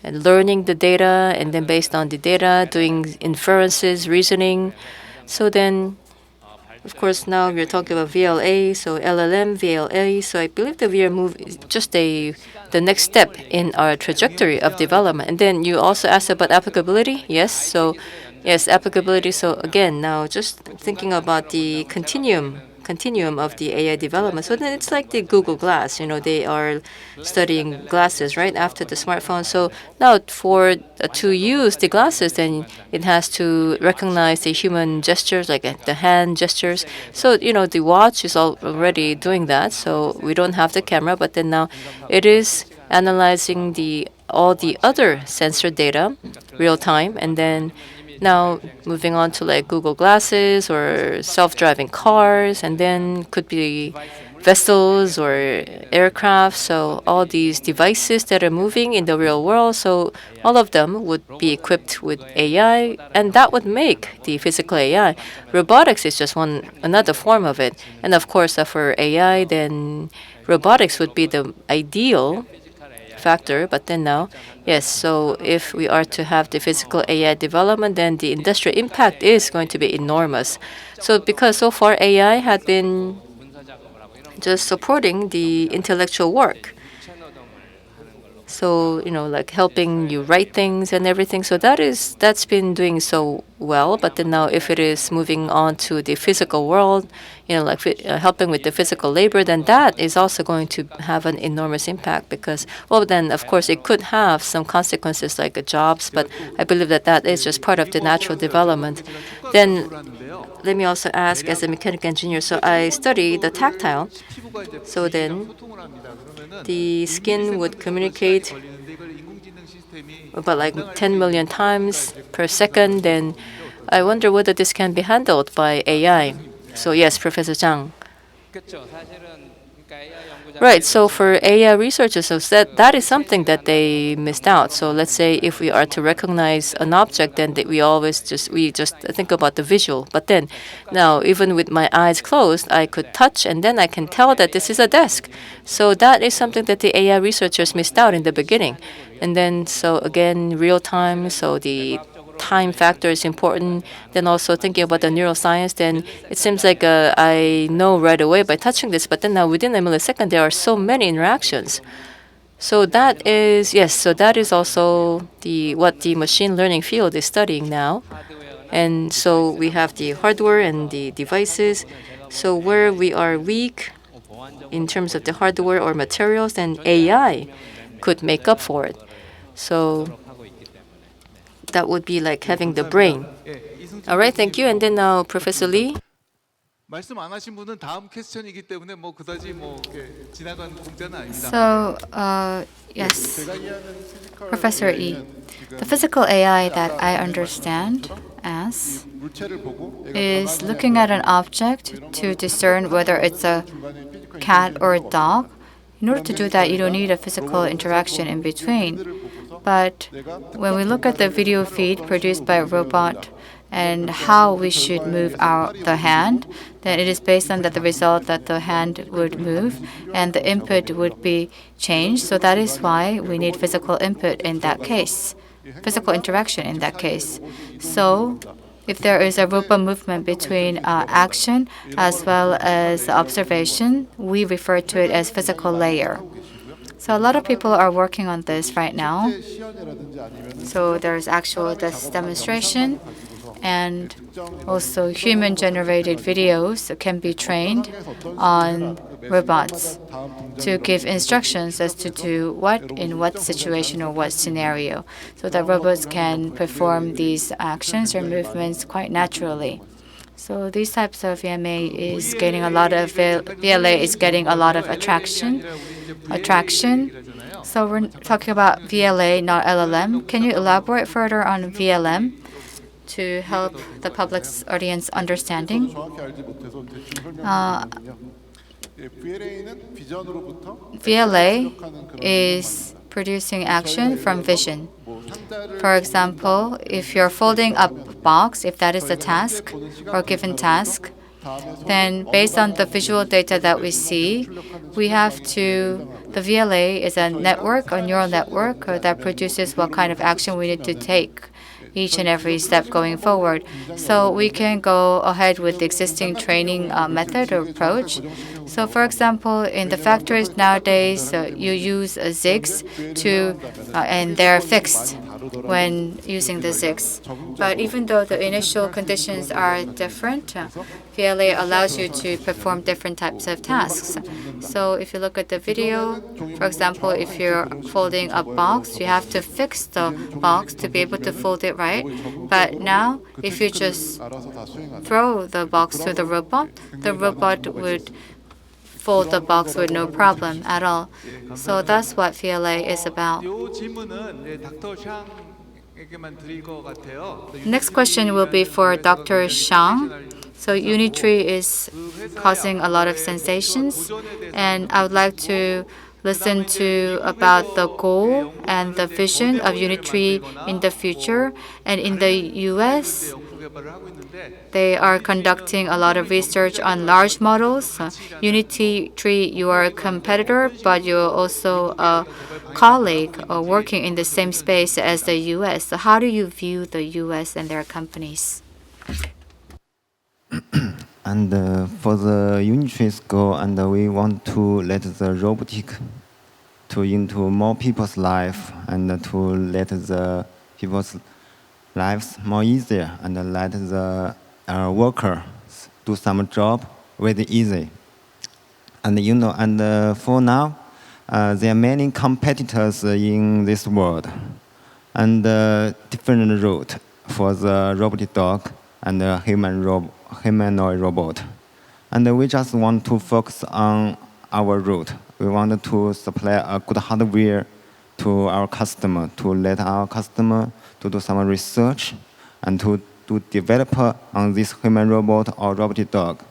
and learning the data, and then based on the data, doing inferences, reasoning. So then, of course, now we're talking about VLA, so LLM, VLA. So I believe that we are moving just the next step in our trajectory of development. And then you also asked about applicability. Yes, so yes, applicability. So again, now just thinking about the continuum of the AI development. So then it's like the Google Glass. They are studying glasses right after the smartphone. So now to use the glasses, then it has to recognize the human gestures, like the hand gestures. So the watch is already doing that. So we don't have the camera, but then now it is analyzing all the other sensor data real time, and then now moving on to like Google Glasses or self-driving cars, and then could be vessels or aircraft. So all these devices that are moving in the real world, so all of them would be equipped with AI, and that would make the physical AI. Robotics is just another form of it. And of course, for AI, then robotics would be the ideal factor. But then now, yes, so if we are to have the physical AI development, then the industrial impact is going to be enormous. So because so far AI had been just supporting the intellectual work. So, like helping you write things and everything. So that's been doing so well. But then now, if it is moving on to the physical world, like helping with the physical labor, then that is also going to have an enormous impact because, well, then of course it could have some consequences like jobs. But I believe that that is just part of the natural development. Then let me also ask, as a mechanical engineer, so I study the tactile. So then the skin would communicate about like 10 million times per second. Then I wonder whether this can be handled by AI. So yes, Professor Zhang. Right. So for AI researchers, so that is something that they missed out. So let's say if we are to recognize an object, then we just think about the visual. But then now, even with my eyes closed, I could touch, and then I can tell that this is a desk. So that is something that the AI researchers missed out in the beginning. And then so again, real time. So the time factor is important. Then also thinking about the neuroscience, then it seems like I know right away by touching this, but then now within a millisecond, there are so many interactions. So that is, yes, so that is also what the machine learning field is studying now. And so we have the hardware and the devices. So where we are weak in terms of the hardware or materials, then AI could make up for it. So that would be like having the brain. All right, thank you. And then now, Professor Lee. 말씀 안 하신 분은 다음 퀘스천이기 때문에 뭐 그다지 뭐 이렇게 지나간 공자는 아닙니다. So, yes, Professor Yi, the physical AI that I understand as is looking at an object to discern whether it's a cat or a dog. In order to do that, you don't need a physical interaction in between. But when we look at the video feed produced by a robot and how we should move the hand, then it is based on the result that the hand would move and the input would be changed. So that is why we need physical input in that case, physical interaction in that case. So if there is a robot movement between action as well as observation, we refer to it as physical layer. So a lot of people are working on this right now. So there's actual demonstration, and also human-generated videos can be trained on robots to give instructions as to do what in what situation or what scenario, so that robots can perform these actions or movements quite naturally. So these types of VLA is getting a lot of attraction. So we're talking about VLA, not LLM. Can you elaborate further on VLM to help the public's audience understanding? VLA is producing action from vision. For example, if you're folding up a box, if that is the task or given task, then based on the visual data that we see, the VLA is a network, a neural network that produces what kind of action we need to take each and every step going forward. So we can go ahead with the existing training method or approach. So for example, in the factories nowadays, you use ZIGs and they're fixed when using the ZIGs. But even though the initial conditions are different, VLA allows you to perform different types of tasks. So if you look at the video, for example, if you're folding a box, you have to fix the box to be able to fold it right. But now, if you just throw the box to the robot would fold the box with no problem at all. So that's what VLA is about. Next question will be for Dr. Shang. So Unitree is causing a lot of sensations, and I would like to listen to about the goal and the vision of Unitree in the future. And in the US, they are conducting a lot of research on large models. Unitree, you are a competitor, but you're also a colleague working in the same space as the US. So how do you view the US and their companies? And for the Unitree's goal, and we want to let the robotic to into more people's life and to let the people's lives more easier and let the worker do some job very easy. And for now, there are many competitors in this world, and different route for the robotic dog and the humanoid robot. And we just want to focus on our route. We want to supply a good hardware to our customer, to let our customer to do some research and to develop on this human robot or robotic dog,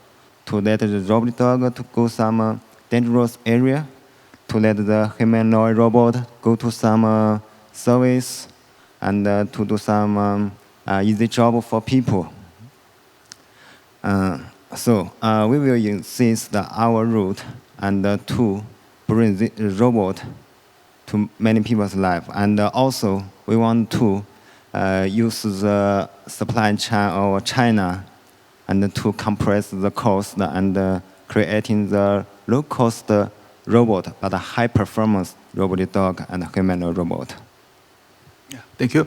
to let the robotic dog to go some dangerous area, to let the humanoid robot go to some service, and to do some easy job for people. So we will insist that our route and to bring the robot to many people's life. And also, we want to use the supply chain of China and to compress the cost and creating the low-cost robot, but a high-performance robotic dog and humanoid robot. 땡큐.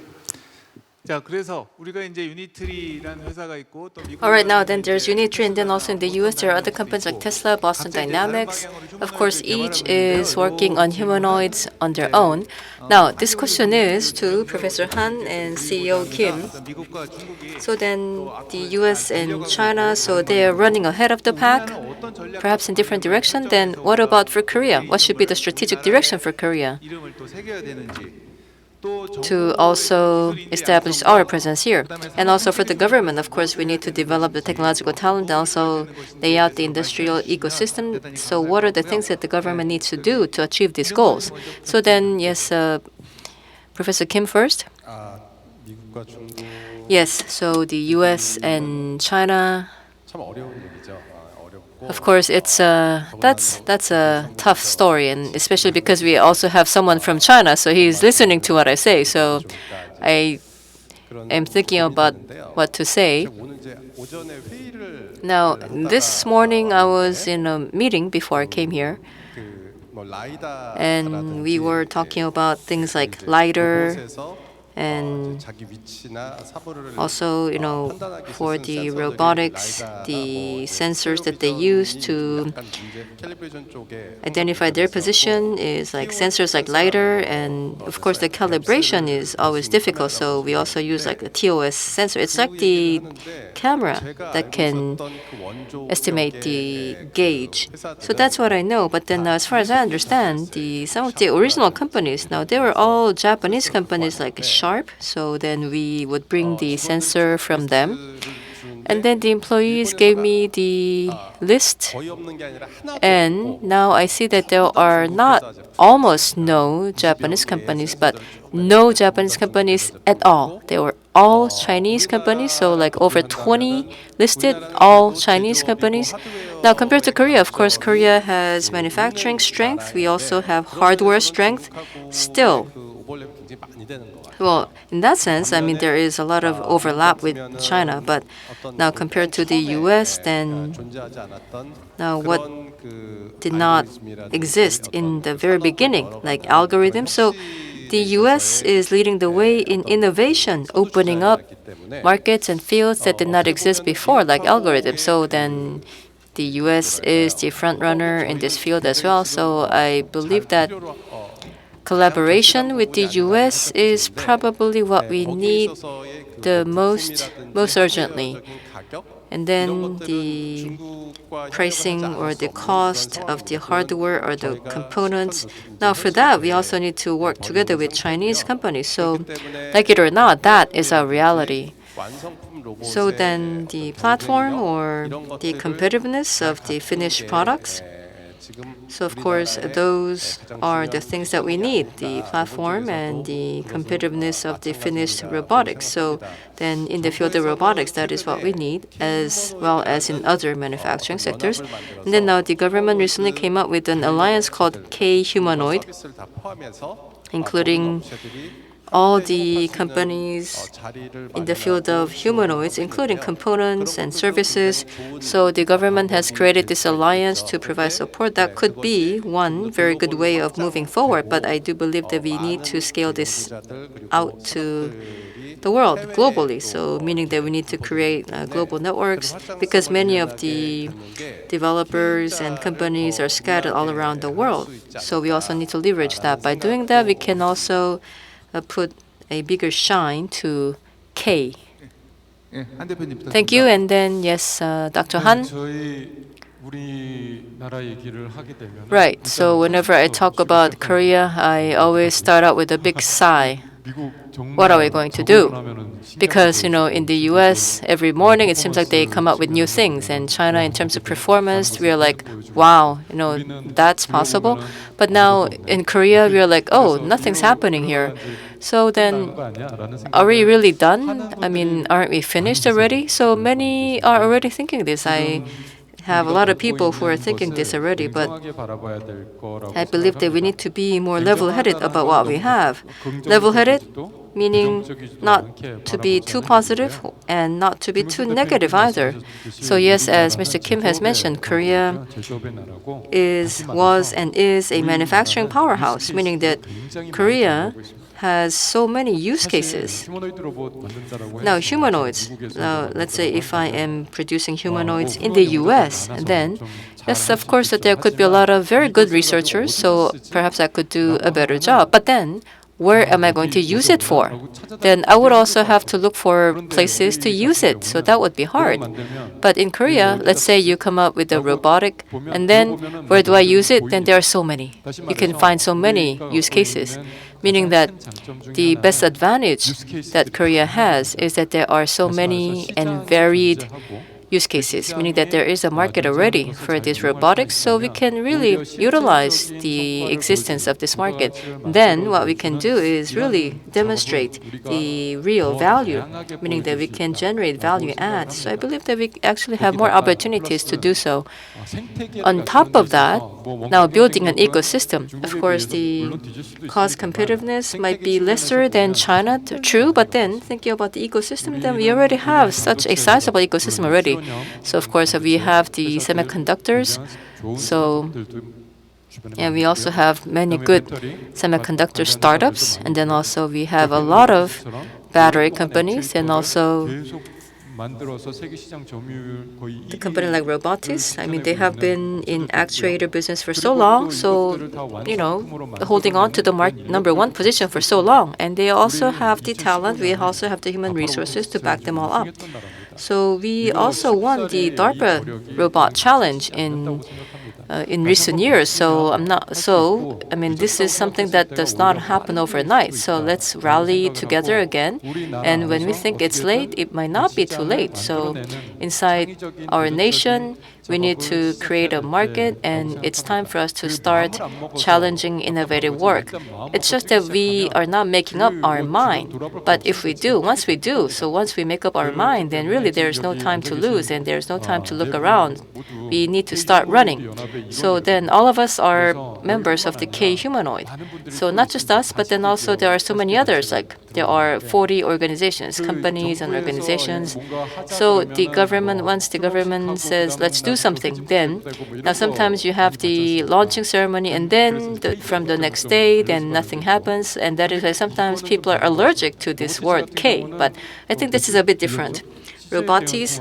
자, 그래서 우리가 이제 유니트리라는 회사가 있고 또 미국 Alright, now then there's Unitree, and then also in the US there are other companies like Tesla, Boston Dynamics. Of course, each is working on humanoids on their own. Now, this question is to Professor Han and CEO Kim. 미국과 중국이 So then the US and China, so they are running ahead of the pack, perhaps in different direction. Then what about for Korea? What should be the strategic direction for Korea 이름을 또 새겨야 되는지 to also establish our presence here? And also for the government, of course, we need to develop the technological talent and also lay out the industrial ecosystem. So what are the things that the government needs to do to achieve these goals? So then, yes, Professor Kim first. 미국과 중국 Yes, so the US and China, 참 어려운 얘기죠. 어렵고 of course, it's that's a tough story, and especially because we also have someone from China, so he's listening to what I say. So I am thinking about what to say. 오늘 이제 오전에 회의를 Now, this morning I was in a meeting before I came here, 그뭐 라이다 and we were talking about things like LiDAR 곳에서 and 자기 위치나 사보를 also, for the robotics, the sensors that they use to 약간 이제 캘리브레이션 쪽에 identify their position is like sensors like LiDAR, and of course the calibration is always difficult, so we also use like a TOS sensor. It's like the camera that can estimate the gauge. So that's what I know. But then as far as I understand, some of the original companies, now they were all Japanese companies like Sharp, so then we would bring the sensor from them. And then the employees gave me the list, 거의 없는 게 아니라 하나도 and now I see that there are not almost no Japanese companies, but no Japanese companies at all. They were all Chinese companies, so like over 20 listed, all Chinese companies. Now compared to Korea, of course, Korea has manufacturing strength. We also have hardware strength. Still, 그 오버랩 굉장히 많이 되는 거 같아요. well, in that sense, I mean, there is a lot of overlap with China, but now compared to the US, then 존재하지 않았던 now what 그런 그 did not 알고리즘이라든지 exist in the very beginning, like algorithms. So the US is leading the way in innovation, opening up markets and fields that did not exist before, like algorithms. So then the US is the front runner in this field as well. So I believe that collaboration with the US is probably what we need the most urgently. And then the pricing or the cost of the hardware or the components. Now for that, we also need to work together with Chinese companies. So like it or not, that is our reality. So then the platform or the competitiveness of the finished products. So of course, those are the things that we need, the platform and the competitiveness of the finished robotics. So then in the field of robotics, that is what we need, as well as in other manufacturing sectors. And then now the government recently came up with an alliance called K-Humanoid, including all the companies in the field of humanoids, including components and services. So the government has created this alliance to provide support. That could be one very good way of moving forward, but I do believe that we need to scale this out to the world globally. So meaning that we need to create global networks, because many of the developers and companies are scattered all around the world. So we also need to leverage that. By doing that, we can also put a bigger shine to K. 예, 한 대표님 부탁드립니다. Thank you. And then yes, Dr. Han. 저희 우리나라 얘기를 하게 되면 Right. So whenever I talk about Korea, I always start out with a big sigh. What are we going to do? Because, in the US, every morning it seems like they come up with new things. And China, in terms of performance, we are like, wow, that's possible. But now in Korea, we are like, oh, nothing's happening here. So then, are we really done? I mean, aren't we finished already? So many are already thinking this. I have a lot of people who are thinking this already, but I believe that we need to be more level-headed about what we have. Level-headed, meaning not to be too positive and not to be too negative either. So yes, as Mr. Kim has mentioned, Korea was and is a manufacturing powerhouse, meaning that Korea has so many use cases. Now, humanoids. Let's say if I am producing humanoids in the US, then yes, of course, that there could be a lot of very good researchers, so perhaps I could do a better job. But then, where am I going to use it for? Then I would also have to look for places to use it, so that would be hard. But in Korea, let's say you come up with a robotic, and then where do I use it? Then there are so many. You can find so many use cases, meaning that the best advantage that Korea has is that there are so many and varied use cases, meaning that there is a market already for this robotics, so we can really utilize the existence of this market. Then what we can do is really demonstrate the real value, meaning that we can generate value add. So I believe that we actually have more opportunities to do so. On top of that, now building an ecosystem, of course, the cost competitiveness might be lesser than China, true, but then thinking about the ecosystem, then we already have such a sizable ecosystem already. So of course, we have the semiconductors. So we also have many good semiconductor startups, and then also we have a lot of battery companies, and also the company like Robotis. I mean, they have been in actuator business for so long, so holding on to the number one position for so long, and they also have the talent. We also have the human resources to back them all up. So we also won the DARPA Robot Challenge in recent years. So this is something that does not happen overnight. So let's rally together again. And when we think it's late, it might not be too late. So inside our nation, we need to create a market, and it's time for us to start challenging innovative work. It's just that we are not making up our mind. But if we do, once we make up our mind, then really there's no time to lose, and there's no time to look around. We need to start running. So then all of us are members of the K humanoid. So not just us, but then also there are so many others, like there are 40 organizations, companies and organizations. So once the government says, let's do something, then now sometimes you have the launching ceremony, and then from the next day, then nothing happens, and that is why sometimes people are allergic to this word K. But I think this is a bit different. Robotis,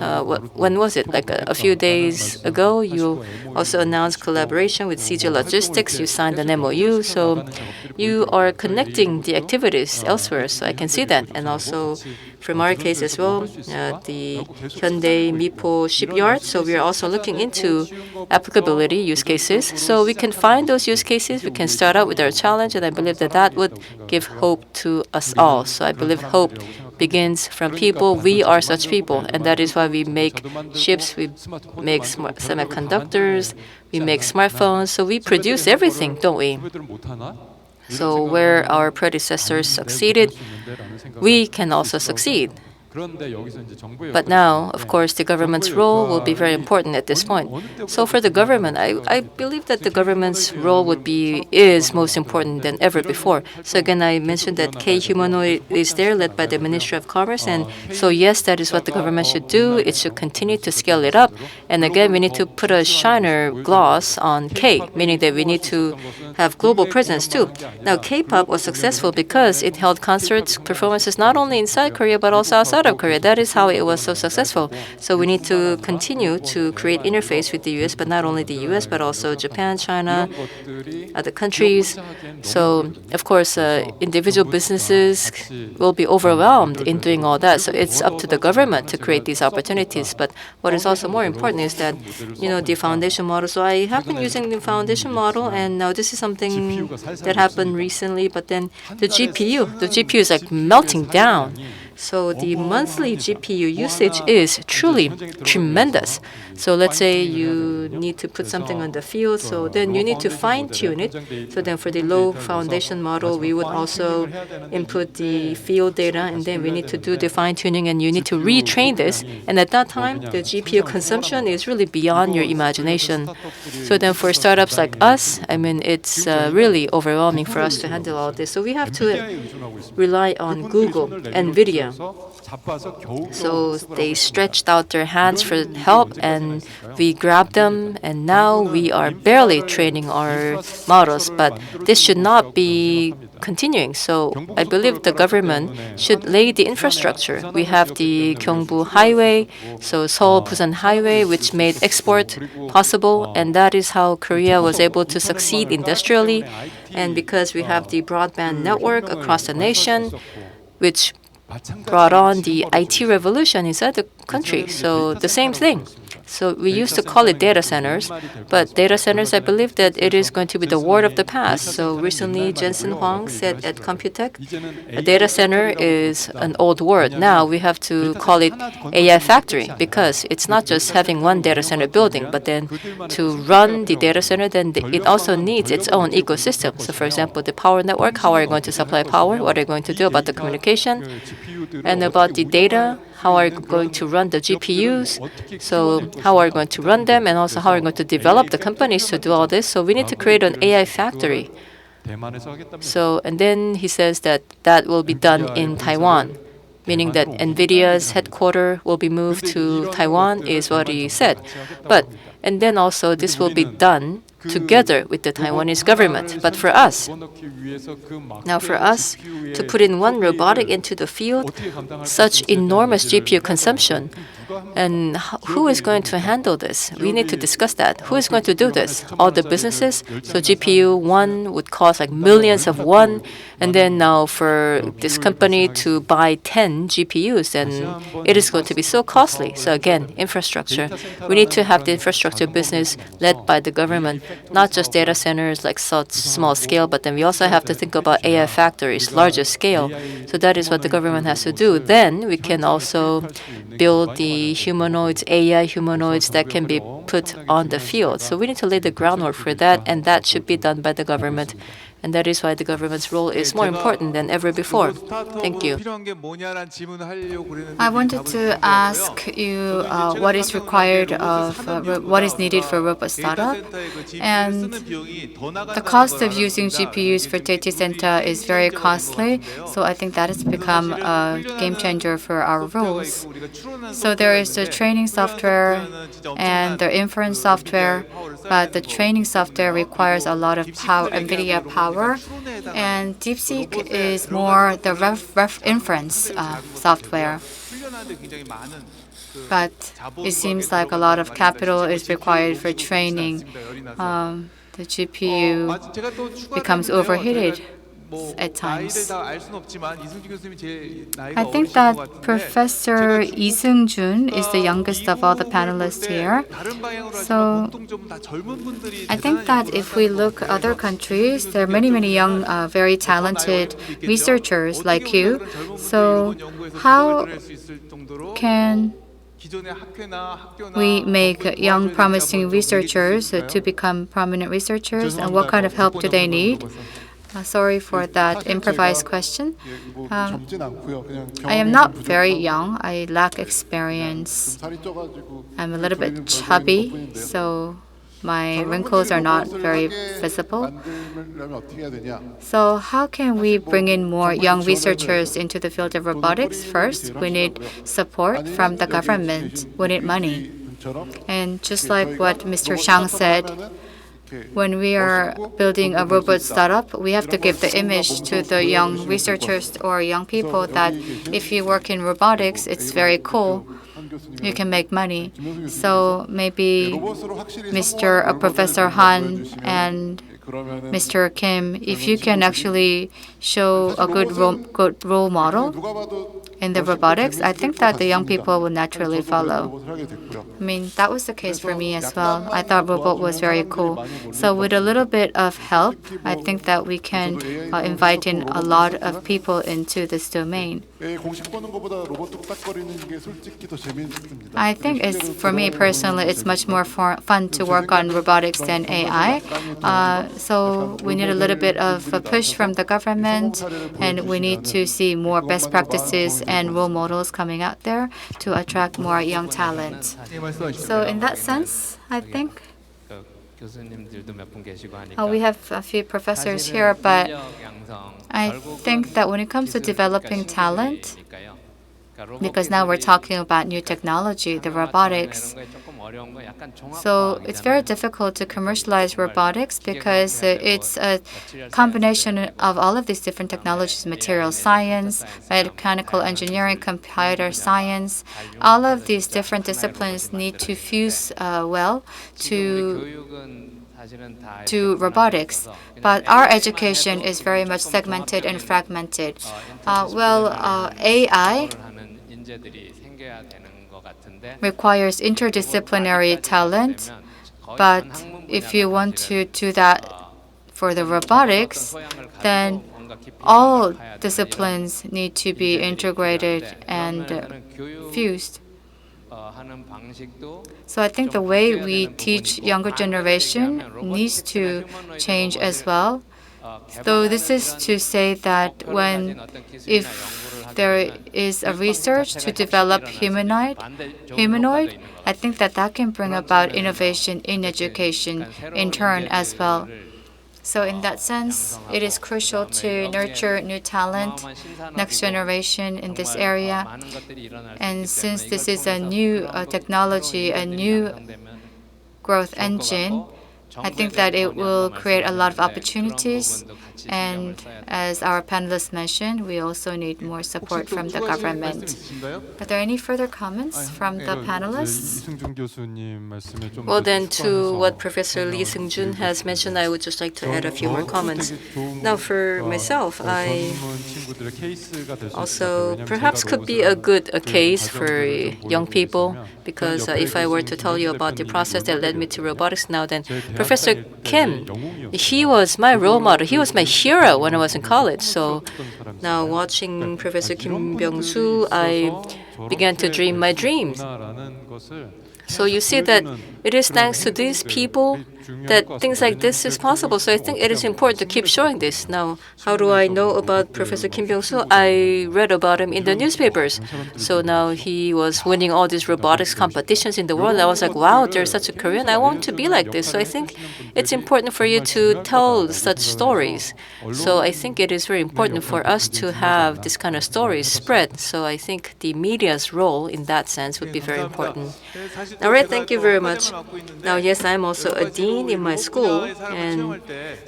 when was it? Like a few days ago, you also announced collaboration with CJ Logistics. You signed an MOU, so you are connecting the activities elsewhere. So I can see that, and also from our case as well, the Hyundai Mipo shipyard. So we are also looking into applicability use cases. So we can find those use cases. We can start out with our challenge, and I believe that would give hope to us all. So I believe hope begins from people. We are such people, and that is why we make ships, we make semiconductors, we make smartphones. So we produce everything, don't we? So where our predecessors succeeded, we can also succeed. 그런데 여기서 이제 정부의 But 역할이 now, 있는데 of course, the government's role will be very important at this point. So for the government, I believe that the government's role is most important than ever before. So again, I mentioned that K Humanoid is there, led by the Ministry of Commerce, and so yes, that is what the government should do. It should continue to scale it up. And again, we need to put a shiner gloss on K, meaning that we need to have global presence too. Now, K-pop was successful because it held concerts, performances not only inside Korea but also outside of Korea. That is how it was so successful. So we need to continue to create interface with the U.S., but not only the U.S. but also Japan, China, other countries. So of course, individual businesses will be overwhelmed in doing all that. So it's up to the government to create these opportunities. But what is also more important is that, the foundation model. So I have been using the foundation model, and now this is something that happened recently. But then the GPU is like melting down. So the monthly GPU usage is truly tremendous. So let's say you need to put something on the field, so then you need to fine-tune it. So then for the low foundation model, we would also input the field data, and then we need to do the fine-tuning, and you need to retrain this. And at that time, the GPU consumption is really beyond your imagination. So then for startups like us, it's really overwhelming for us to handle all this. So we have to rely on Google, NVIDIA. So they stretched out their hands for help, and we grabbed them, and now we are barely training our models. But this should not be continuing. So I believe the government should lay the infrastructure. We have the Gyeongbu Highway, so Seoul-Busan Highway, which made export possible, and that is how Korea was able to succeed industrially. And because we have the broadband network across the nation, which brought on the IT revolution inside the country. So the same thing. So we used to call it data centers, but data centers, I believe that it is going to be the word of the past. So recently, Jensen Huang said at Computech, a data center is an old word. Now we have to call it AI factory, because it's not just having one data center building, but then to run the data center, then it also needs its own ecosystem. So for example, the power network, how are you going to supply power? What are you going to do about the communication? And about the data, how are you going to run the GPUs? So how are you going to run them? And also how are you going to develop the companies to do all this? So we need to create an AI factory. So, and then he says that that will be done in Taiwan, meaning that NVIDIA's headquarters will be moved to Taiwan, is what he said. And then also this will be done together with the Taiwanese government. But for us, to put in one robotic into the field, such enormous GPU consumption, and who is going to handle this? We need to discuss that. Who is going to do this? All the businesses? So GPU one would cost like millions of won, and then now for this company to buy 10 GPUs, then it is going to be so costly. So again, infrastructure. We need to have the infrastructure business led by the government, not just data centers like such small scale, but then we also have to think about AI factories, larger scale. So that is what the government has to do. Then we can also build the humanoids, AI humanoids that can be put on the field. So we need to lay the groundwork for that, and that should be done by the government. And that is why the government's role is more important than ever before. Thank you. I wanted to ask you what is required what is needed for a robot startup, and the cost of using GPUs for data center is very costly. So I think that has become a game changer for our roles. So there is the training software and the inference software, but the training software requires a lot of power, NVIDIA power. And DeepSeek is more the inference software. But it seems like a lot of capital is required for training. The GPU becomes overheated at times. I think that Professor Lee Seung-jun is the youngest of all the panelists here. So I think that if we look at other countries, there are many, many young, very talented researchers like you. So how can we make young, promising researchers to become prominent researchers, and what kind of help do they need? Sorry for that improvised question. I am not very young. I lack experience. I'm a little bit chubby, so my wrinkles are not very visible. So how can we bring in more young researchers into the field of robotics? First, we need support from the government. We need money. And just like what Mr. Shang said, when we are building a robot startup, we have to give the image to the young researchers or young people that if you work in robotics, it's very cool. You can make money. So maybe Professor Han and Mr. Kim, if you can actually show a good role model in the robotics, I think that the young people will naturally follow. I mean, that was the case for me as well. I thought robot was very cool. So with a little bit of help, I think that we can invite in a lot of people into this domain. I think for me personally, it's much more fun to work on robotics than AI. So we need a little bit of a push from the government, and we need to see more best practices and role models coming out there to attract more young talent. So in that sense, I think we have a few professors here, but I think that when it comes to developing talent, because now we're talking about new technology, the robotics. So it's very difficult to commercialize robotics because it's a combination of all of these different technologies: material science, mechanical engineering, computer science. All of these different disciplines need to fuse well to robotics. But our education is very much segmented and fragmented. AI requires interdisciplinary talent, but if you want to do that for the robotics, then all disciplines need to be integrated and fused. So I think the way we teach younger generation needs to change as well. So this is to say that if there is a research to develop humanoid, I think that can bring about innovation in education in turn as well. So in that sense, it is crucial to nurture new talent, next generation in this area. And since this is a new technology, a new growth engine, I think that it will create a lot of opportunities. And as our panelists mentioned, we also need more support from the government. Are there any further comments from the panelists? Well, then, to what Professor Lee Seung-jun has mentioned, I would just like to add a few more comments. Now, for myself, I also perhaps could be a good case for young people, because if I were to tell you about the process that led me to robotics now, then Professor Kim, he was my role model. He was my hero when I was in college. So now watching Professor Kim Byung-soo, I began to dream my dreams. So you see that it is thanks to these people that things like this is possible. So I think it is important to keep showing this. Now, how do I know about Professor Kim Byung-soo? I read about him in the newspapers. So now he was winning all these robotics competitions in the world. I was like, wow, there's such a Korean. I want to be like this. So I think it's important for you to tell such stories. So I think it is very important for us to have this kind of stories spread. So I think the media's role in that sense would be very important. All right, thank you very much. Now, yes, I'm also a dean in my school, and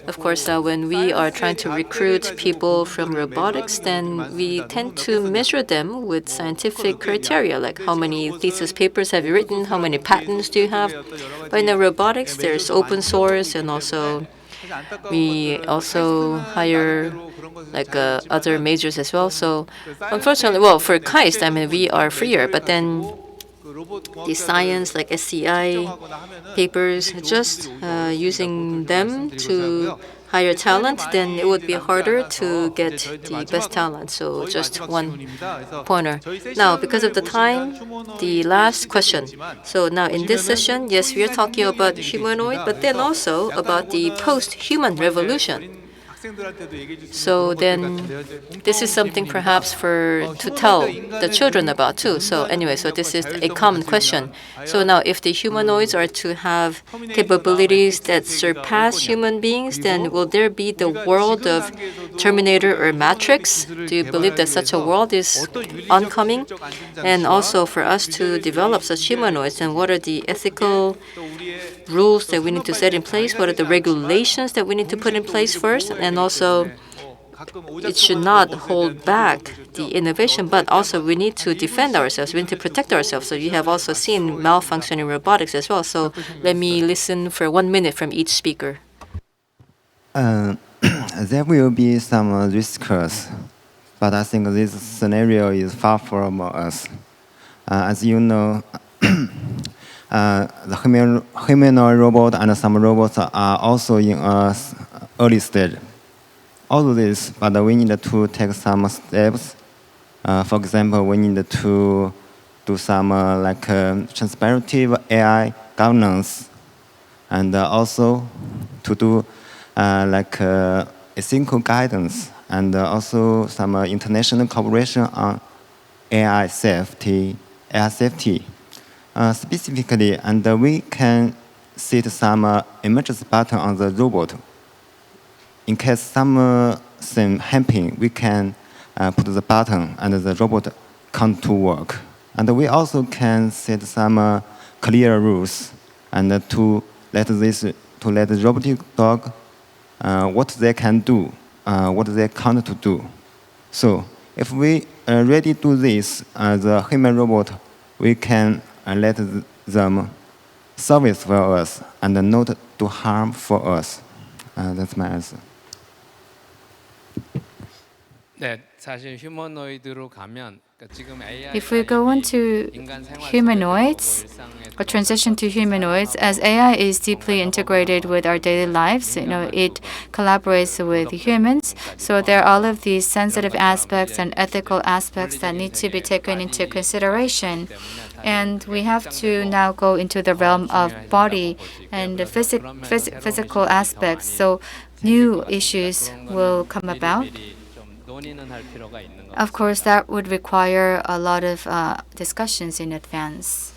of course, when we are trying to recruit people from robotics, then we tend to measure them with scientific criteria, like how many thesis papers have you written, how many patents do you have. But in the robotics, there's open source, and also we also hire like other majors as well. So unfortunately, well, for KAIST, I mean, we are freer, but then the science like SCI papers, just using them to hire talent, then it would be harder to get the best talent. So just one pointer. Now, because of the time, the last question. So now in this session, yes, we are talking about humanoid, but then also about the post-human revolution. 학생들한테도 얘기해 줄 수 있는 So 그런 것들 then 같은데요. 이제 this is something perhaps to tell the children about too. So anyway, so this is a common question. So now if the humanoids are to have capabilities that surpass human beings, then will there be the world of Terminator or Matrix? Do you believe that such a world is oncoming? And also for us to develop such humanoids, then what are the ethical rules that we need to set in place? What are the regulations that we need to put in place first? And also, it should not hold back the innovation, but also we need to defend ourselves. We need to protect ourselves. So you have also seen malfunctioning robotics as well. So let me listen for 1 minute from each speaker. There will be some risks, but I think this scenario is far from us. As you know, the humanoid robot and some robots are also in an early stage. All of this, but we need to take some steps. For example, we need to do some transparency AI governance, and also to do ethical guidance, and also some international cooperation on AI safety. Specifically, and we can set some emergency button on the robot. In case something happen, we can put the button and the robot come to work. And we also can set some clear rules and to let the robotic dog what they can do, what they can't do. So if we already do this, the human robot, we can let them service for us and not do harm for us. That's my answer. 네, 사실 휴머노이드로 가면 지금 AI If we go into humanoids, or transition to humanoids, as AI is deeply integrated with our daily lives, it collaborates with humans. So there are all of these sensitive aspects and ethical aspects that need to be taken into consideration. And we have to now go into the realm of body and the physical aspects. So new issues will come about. Of course, that would require a lot of discussions in advance.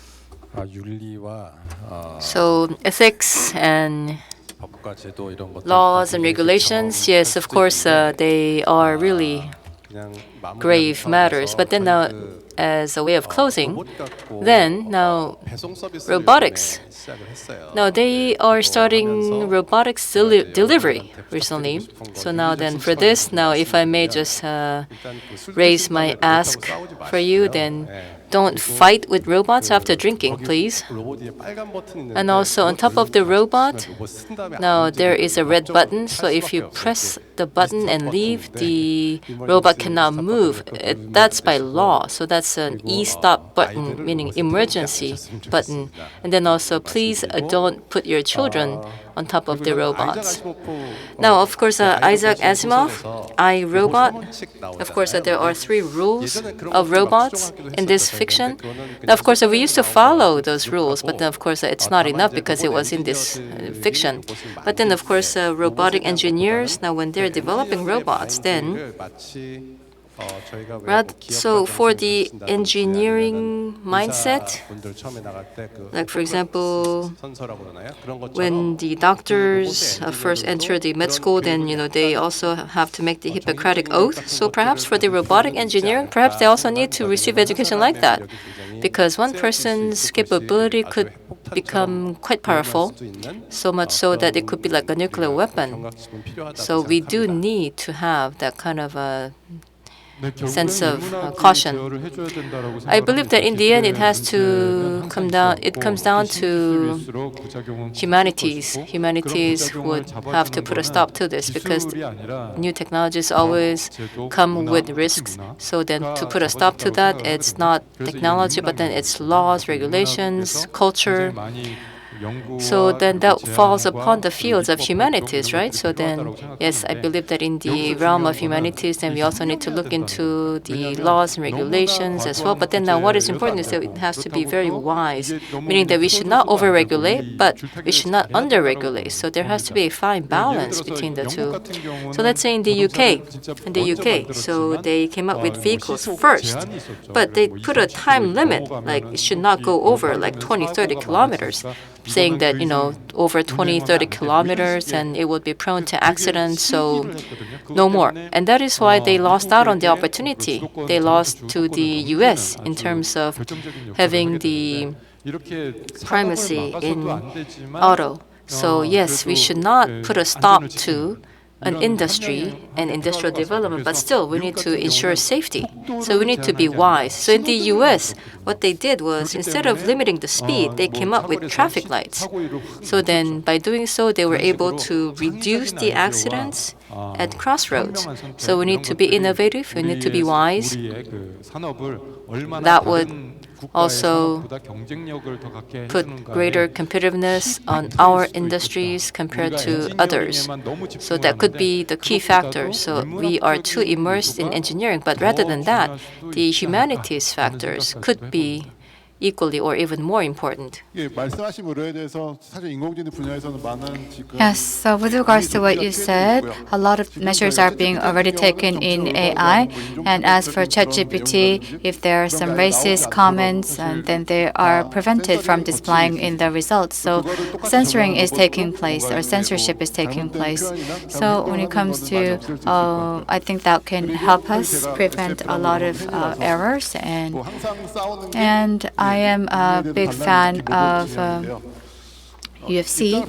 윤리와 So ethics and 법과 제도 이런 것들 laws and regulations, yes, of course, they are really 그냥 마무리하는 grave matters. But then now, 그 as a way of closing, 로봇 갖고 then now 배송 서비스를 robotics. 이번에 시작을 했어요. Now they are starting robotics delivery recently. So now then for this, now if I may just raise my ask for you, then don't fight with robots after drinking, please. 로봇이 빨간 버튼이 있는데 And also on top of the robot, 로봇 쓴 다음에 안 now 움직이면 there is a red button. So 할 if you 수밖에 press 없어요. the button and leave, the robot cannot move. That's by law. So that's an e-stop button, meaning emergency button. And then also, please don't put your children on top of the robots. Now, of course, Isaac Asimov, iRobot. Of course, there are 3 rules of robots in this fiction. Now, of course, we used to follow those rules, but then, of course, it's not enough because it was in this fiction. But then, of course, robotic engineers, now when they're developing robots, then so for the engineering mindset, like for example, when the doctors first enter the med school, then they also have to make the Hippocratic oath. So perhaps for the robotic engineering, perhaps they also need to receive education like that, because one person's capability could become quite powerful, so much so that it could be like a nuclear weapon. So we do need to have that kind of a sense of caution. I believe that in the end it has to come down. It comes down to humanities. Humanities would have to put a stop to this because new technologies always come with risks. So then, to put a stop to that, it's not technology, but then it's laws, regulations, culture. So then that falls upon the fields of humanities, right? So then, yes, I believe that in the realm of humanities, then we also need to look into the laws and regulations as well. But then now what is important is that it has to be very wise, meaning that we should not overregulate, but we should not underregulate. So there has to be a fine balance between the two. So let's say in the UK, so they came up with vehicles first, but they put a time limit, like it should not go over like 20, 30 kilometers, saying that, over 20, 30 kilometers and it would be prone to accidents, so no more. And that is why they lost out on the opportunity. They lost to the US in terms of having the primacy in auto. So yes, we should not put a stop to an industry and industrial development, but still we need to ensure safety. So we need to be wise. So in the US, what they did was instead of limiting the speed, they came up with traffic lights. So then by doing so, they were able to reduce the accidents at crossroads. So we need to be innovative, we need to be wise. That would also put greater competitiveness on our industries compared to others. So that could be the key factor. So we are too immersed in engineering, but rather than that, the humanities factors could be equally or even more important. Yes, so with regards to what you said, a lot of measures are being already taken in AI. And as for ChatGPT, if there are some racist comments, then they are prevented from displaying in the results. So censoring is taking place, or censorship is taking place. So when it comes to, I think that can help us prevent a lot of errors. And I am a big fan of UFC,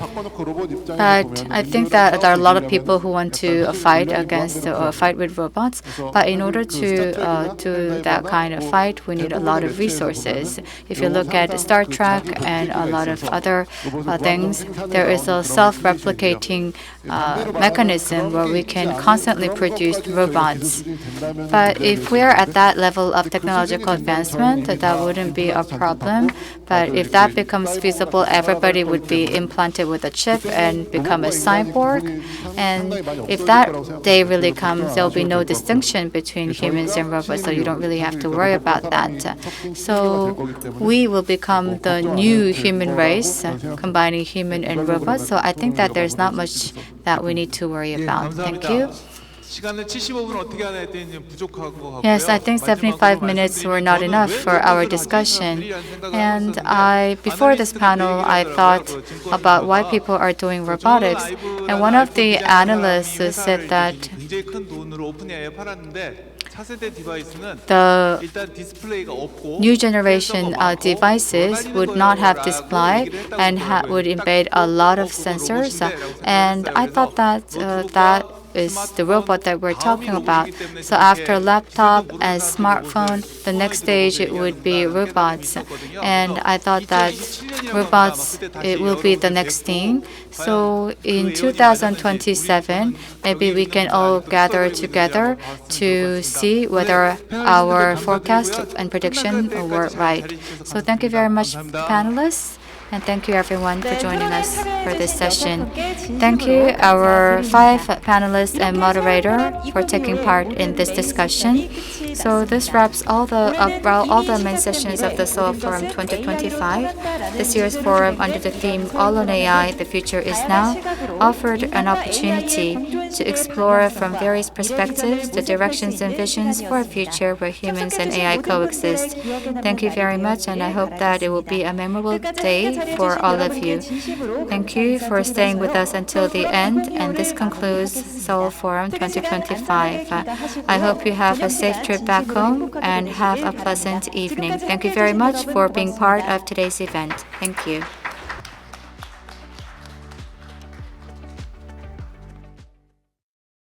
but I think that there are a lot of people who want to fight against or fight with robots. But in order to do that kind of fight, we need a lot of resources. If you look at Star Trek and a lot of other things, there is a self-replicating mechanism where we can constantly produce robots. But if we are at that level of technological advancement, that wouldn't be a problem. But if that becomes feasible, everybody would be implanted with a chip and become a cyborg. And if that day really comes, there will be no distinction between humans and robots, so you don't really have to worry about that. So we will become the new human race, combining human and robots. So I think that there's not much that we need to worry about. Thank you. Yes, I think 75 minutes were not enough for our discussion. And before this panel, I thought about why people are doing robotics. And one of the analysts said that the new generation devices would not have display and would embed a lot of sensors. And I thought that that is the robot that we're talking about. So after laptop and smartphone, the next stage it would be robots. And I thought that robots, it will be the next thing. So in 2027, maybe we can all gather together to see whether our forecast and prediction were right. So thank you very much, panelists. And thank you everyone for joining us for this session. Thank you our 5 panelists and moderator for taking part in this discussion. So this wraps all the main sessions of the Seoul Forum 2025. This year's forum under the theme All on AI, the Future is Now offered an opportunity to explore from various perspectives the directions and visions for a future where humans and AI coexist. Thank you very much, and I hope that it will be a memorable day for all of you. Thank you for staying with us until the end, and this concludes Seoul Forum 2025. I hope you have a safe trip back home and have a pleasant evening. Thank you very much for being part of today's event. Thank you.